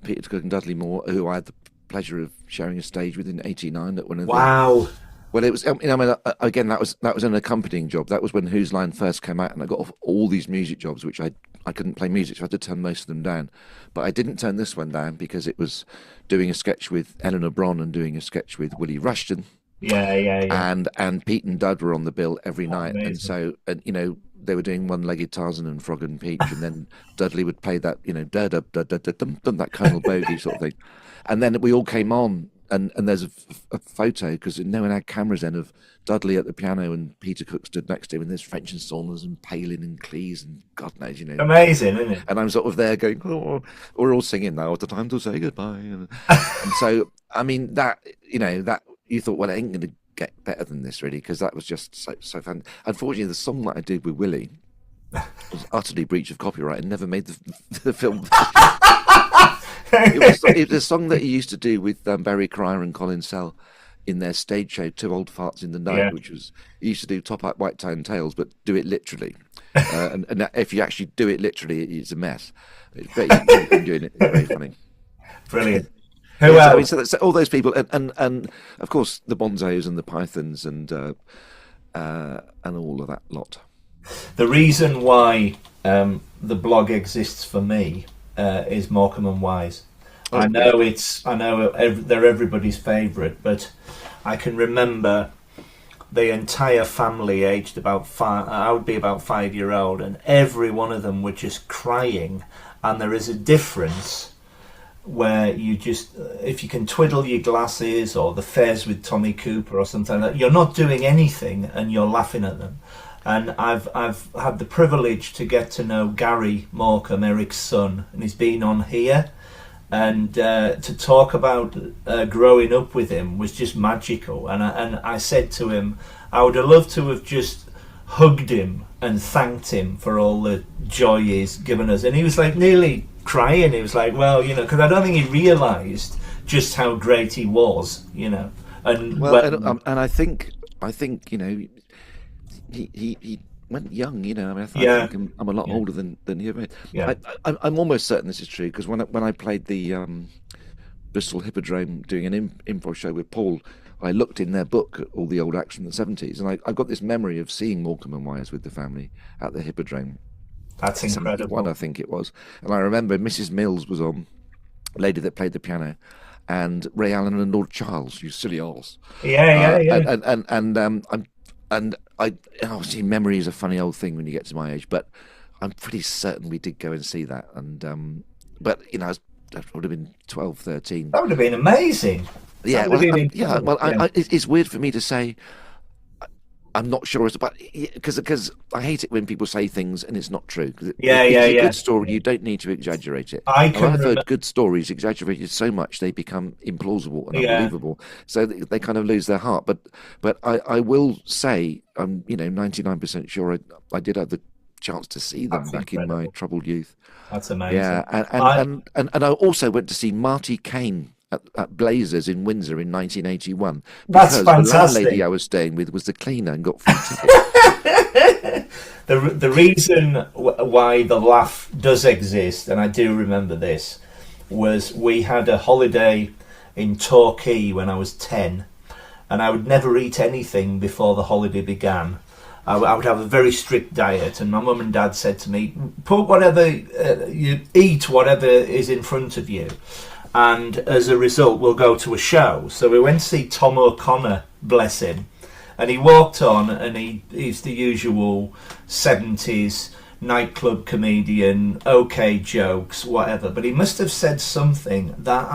Peter Cook and Dudley Moore, who I had the pleasure of sharing a stage with in '89 at one of the. Wow. Well, it was. Again, that was an accompanying job. That was when Whose Line first came out, and I got off all these music jobs, which I couldn't play music, so I had to turn most of them down. But I didn't turn this one down because it was doing a sketch with Eleanor Bron and doing a sketch with Willie Rushton, Yeah, yeah, yeah. and Pete and Dud were on the bill every night, and Amazing. so they were doing One-Legged Tarzan and Frog and Peach, and then Dudley would play that da da da da da dum dum, that Colonel Bogey sort of thing, and then we all came on, and there's a photo, because no one had cameras then, of Dudley at the piano and Peter Cook stood next to him, and there's French and Saunders and Palin and Cleese and God knows. Amazing, isn't it? And I'm sort of there going, oh, we're all singing now. It's the time to say goodbye. And so, I mean, that you thought, well, it ain't going to get better than this, really, because that was just so fun. Unfortunately, the song that I did with Willie was utterly breach of copyright and never made the film. It was a song that he used to do with Barry Cryer and Colin Sell in their stage show, Two Old Farts in the Night, Yeah. which was, he used to do Top Hat White Town Tales, but do it literally. And if you actually do it literally, it's a mess. It's very, doing it, it's very funny. Brilliant. Who Yeah, so, I mean, else? so that's all those people, and of course the Bonzos and the Pythons and all of that lot. The reason why the blog exists for me is Morecambe and Wise. Oh, I know yeah. they're everybody's favourite, but I can remember the entire family aged about five. I would be about 5 year old, and every one of them were just crying. And there is a difference where you just, if you can twiddle your glasses or the Fairs with Tommy Cooper or something like that, you're not doing anything and you're laughing at them. And I've had the privilege to get to know Gary Morecambe, Eric's son, and he's been on here. And to talk about growing up with him was just magical. And I said to him, I would have loved to have just hugged him and thanked him for all the joy he's given us. And he was like nearly crying. He was like, well, because I don't think he realised just how great he was, And Well, and I think he went young. I mean, I yeah, think I'm a lot yeah, older than you. yeah, I'm almost certain this is true, because when I played the Bristol Hippodrome doing an improv show with Paul, I looked in their book at all the old acts from the '70s, and I've got this memory of seeing Morecambe and Wise with the family at the Hippodrome. that's 71, I incredible. think it was. And I remember Mrs. Mills was on, a lady that played the piano, and Ray Allen and Lord Charles, you silly arse. Yeah, yeah, yeah. And I obviously memory is a funny old thing when you get to my age, but I'm pretty certain we did go and see that. And but I would have been 12, 13. That would have been amazing. Yeah, That would have well, been yeah, incredible. well, Yeah, it's weird for me to say. I'm not sure it's about, because I hate it when people say things and it's not true. 'Cause yeah, if yeah, it's a yeah. good story, you don't need to exaggerate it. I And can I've remember. heard good stories exaggerated so much they become implausible and Yeah, unbelievable, so they kind of lose their heart. But I will say I'm 99% sure I did have the chance to see them that's back in my incredible. troubled youth. That's Yeah, amazing. and and I and and, and I also went to see Marty Kane at Blazers in Windsor in 1981, That's because the landlady fantastic. I was staying with was the cleaner and got free tickets. The reason why the laugh does exist, and I do remember this, was we had a holiday in Torquay when I was 10, and I would never eat anything before the holiday began. I would have a very strict diet, and my mum and dad said to me, put whatever, you eat whatever is in front of you, and as a result we'll go to a show. So we went to see Tom O'Connor, bless him, and he walked on, and he's the usual 70s nightclub comedian, okay jokes, whatever, but he must have said something that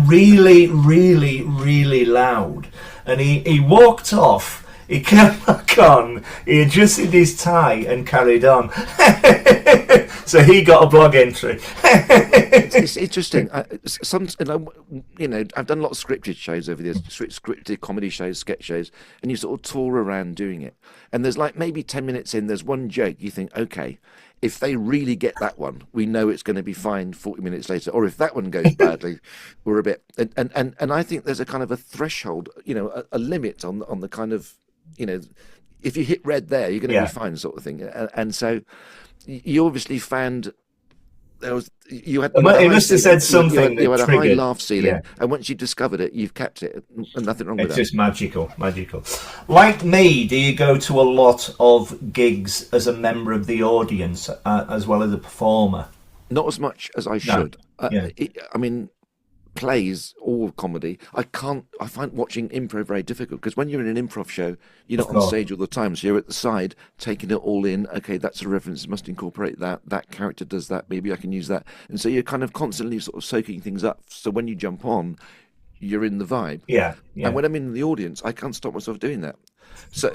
really, really, really loud, and he walked off. He came back on, he adjusted his tie and carried on. So he got a blog entry. It's interesting. I've done a lot of scripted shows over the years, scripted comedy shows, sketch shows, and you sort of tour around doing it. And there's like maybe 10 minutes in, there's one joke you think, okay, if they really get that one, we know it's going to be fine 40 minutes later. Or if that one goes badly, we're a bit. And I think there's a kind of a threshold, a limit on the kind of, if you hit red there, you're going to be fine, sort of thing. And so you obviously found you had. It must have said something. You had a high triggered. laugh ceiling, and once you discovered it, you've kept it, and nothing wrong with that. It's just magical. Like me, do you go to a lot of gigs as a member of the audience as well as a performer? Not as much as I should. I mean, plays or comedy, I find watching improv very difficult, because when you're in an improv show, you're not on stage all the time, so you're at the side taking it all in. Okay, that's a reference, must incorporate that character does that, maybe I can use that, and so you're kind of constantly sort of soaking things up, so when you jump on, you're in the vibe. And when I'm in the audience, I can't stop myself doing that, so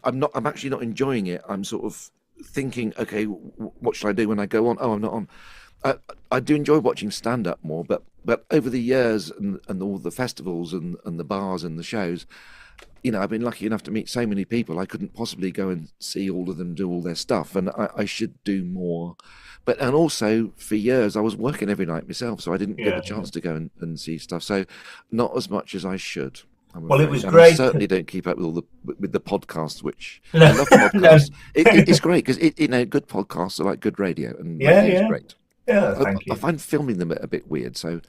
I'm actually not enjoying it. I'm sort of thinking, okay, what should I do when I go on? Oh, I'm not on. I do enjoy watching stand-up more, but over the years and all the festivals and the bars and the shows, I've been lucky enough to meet so many people. I couldn't possibly go and see all of them do all their stuff, and I should do more. And also, for years, I was working every night myself, so I didn't get the chance to go and see stuff. So not as much as I should. Well, it was great. I certainly don't keep up with the podcasts, which I love podcasts. It's great because good podcasts are like good radio, and radio is great. Yeah, thank you. I find filming them a bit weird, so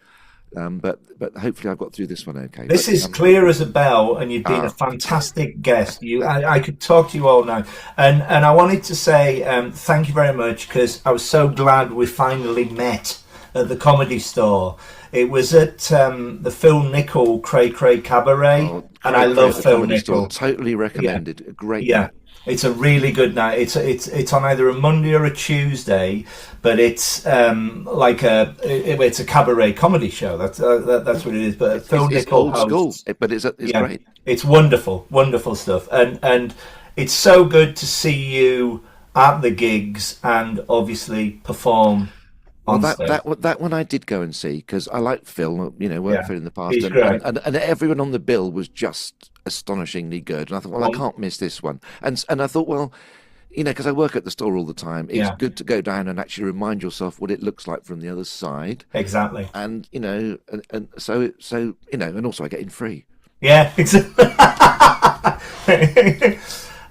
but hopefully I've got through this one okay. This is clear as a bell, and you've been a fantastic guest. I could talk to you all night, and I wanted to say thank you very much, because I was so glad we finally met at the Comedy Store. It was at the Phil Nichol Cray Cray Cabaret, and I love Phil Nichol. Totally recommended. Yeah. Great. Yeah. It's a really good night. It's on either a Monday or a Tuesday, but it's it's a cabaret comedy show. That's what it is. But Phil Nichol hosts. Old school, but it's great. It's wonderful stuff, and it's so good to see you at the gigs and obviously perform. Well, that one I did go and see, because I like Phil, worked for Phil in the past, and everyone on the bill was just astonishingly good. And I thought, well, I can't miss this one. And I thought, well, because I work at the store all the time, it's good to go down and actually remind yourself what it looks like from the other side. Exactly. And and so and also I get in free. Yeah, exactly.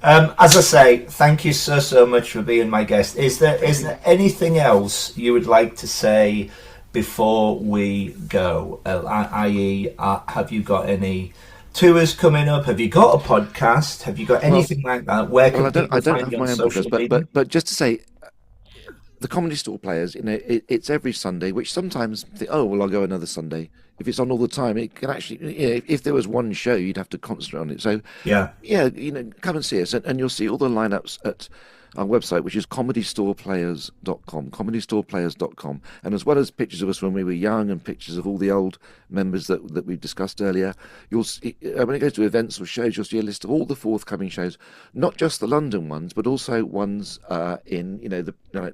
As I say, thank you so much for being my guest. Is there anything else you would like to say before we go? I.e., have you got any tours coming up? Have you got a podcast? Have you got anything like that? Where can people I don't find have you my on own social podcast, media? but just to say, the Comedy Store Players, it's every Sunday, which sometimes think, oh, well, I'll go another Sunday. If it's on all the time, it can actually, if there was one show, you'd have to concentrate on it. So, come and see us, and you'll see all the lineups at our website, which is comedystoreplayers.com, and as well as pictures of us when we were young and pictures of all the old members that we discussed earlier, you'll see, when it goes to events or shows, you'll see a list of all the forthcoming shows, not just the London ones, but also ones in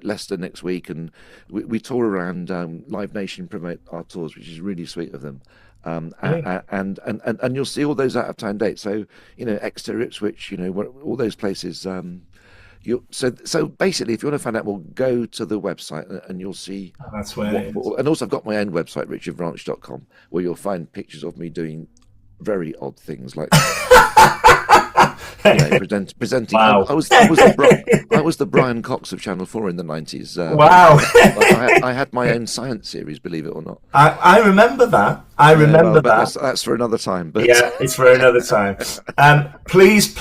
Leicester next week, and we tour around. Live Nation promote our tours, which is really sweet of them. And you'll see all those out of town dates. So Exeter, Ipswich, all those places. So basically, if you want to find out more, go to the website and you'll see. That's where it is. And also, I've got my own website, richardvranch.com, where you'll find pictures of me doing very odd things like presenting. Wow. I was the Brian Cox of Channel 4 in the 90s. Wow. I had my own science series, believe it or not. I remember that. That's for another time. But yeah, it's for another time. Please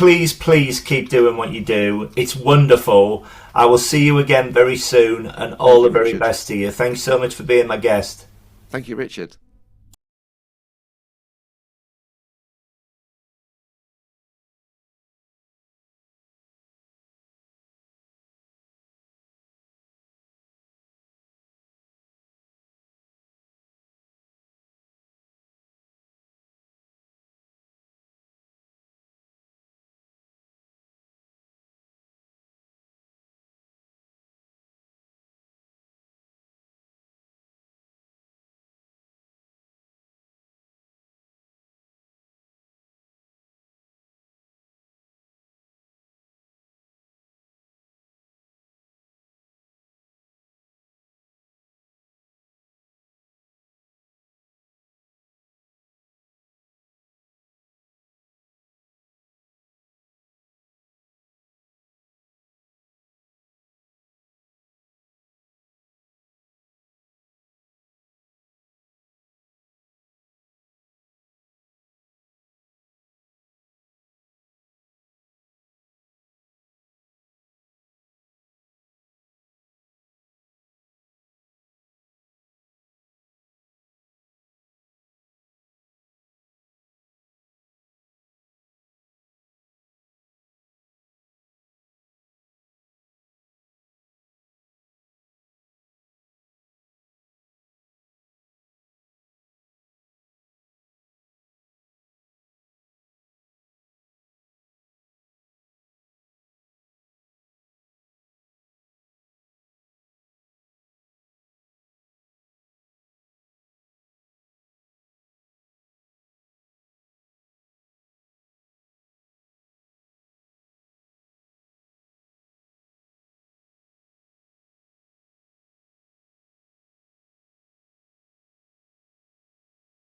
keep doing what you do. It's wonderful. I will see you again very soon, and all the very best to you. Thanks so much for being my guest. Thank you, Richard.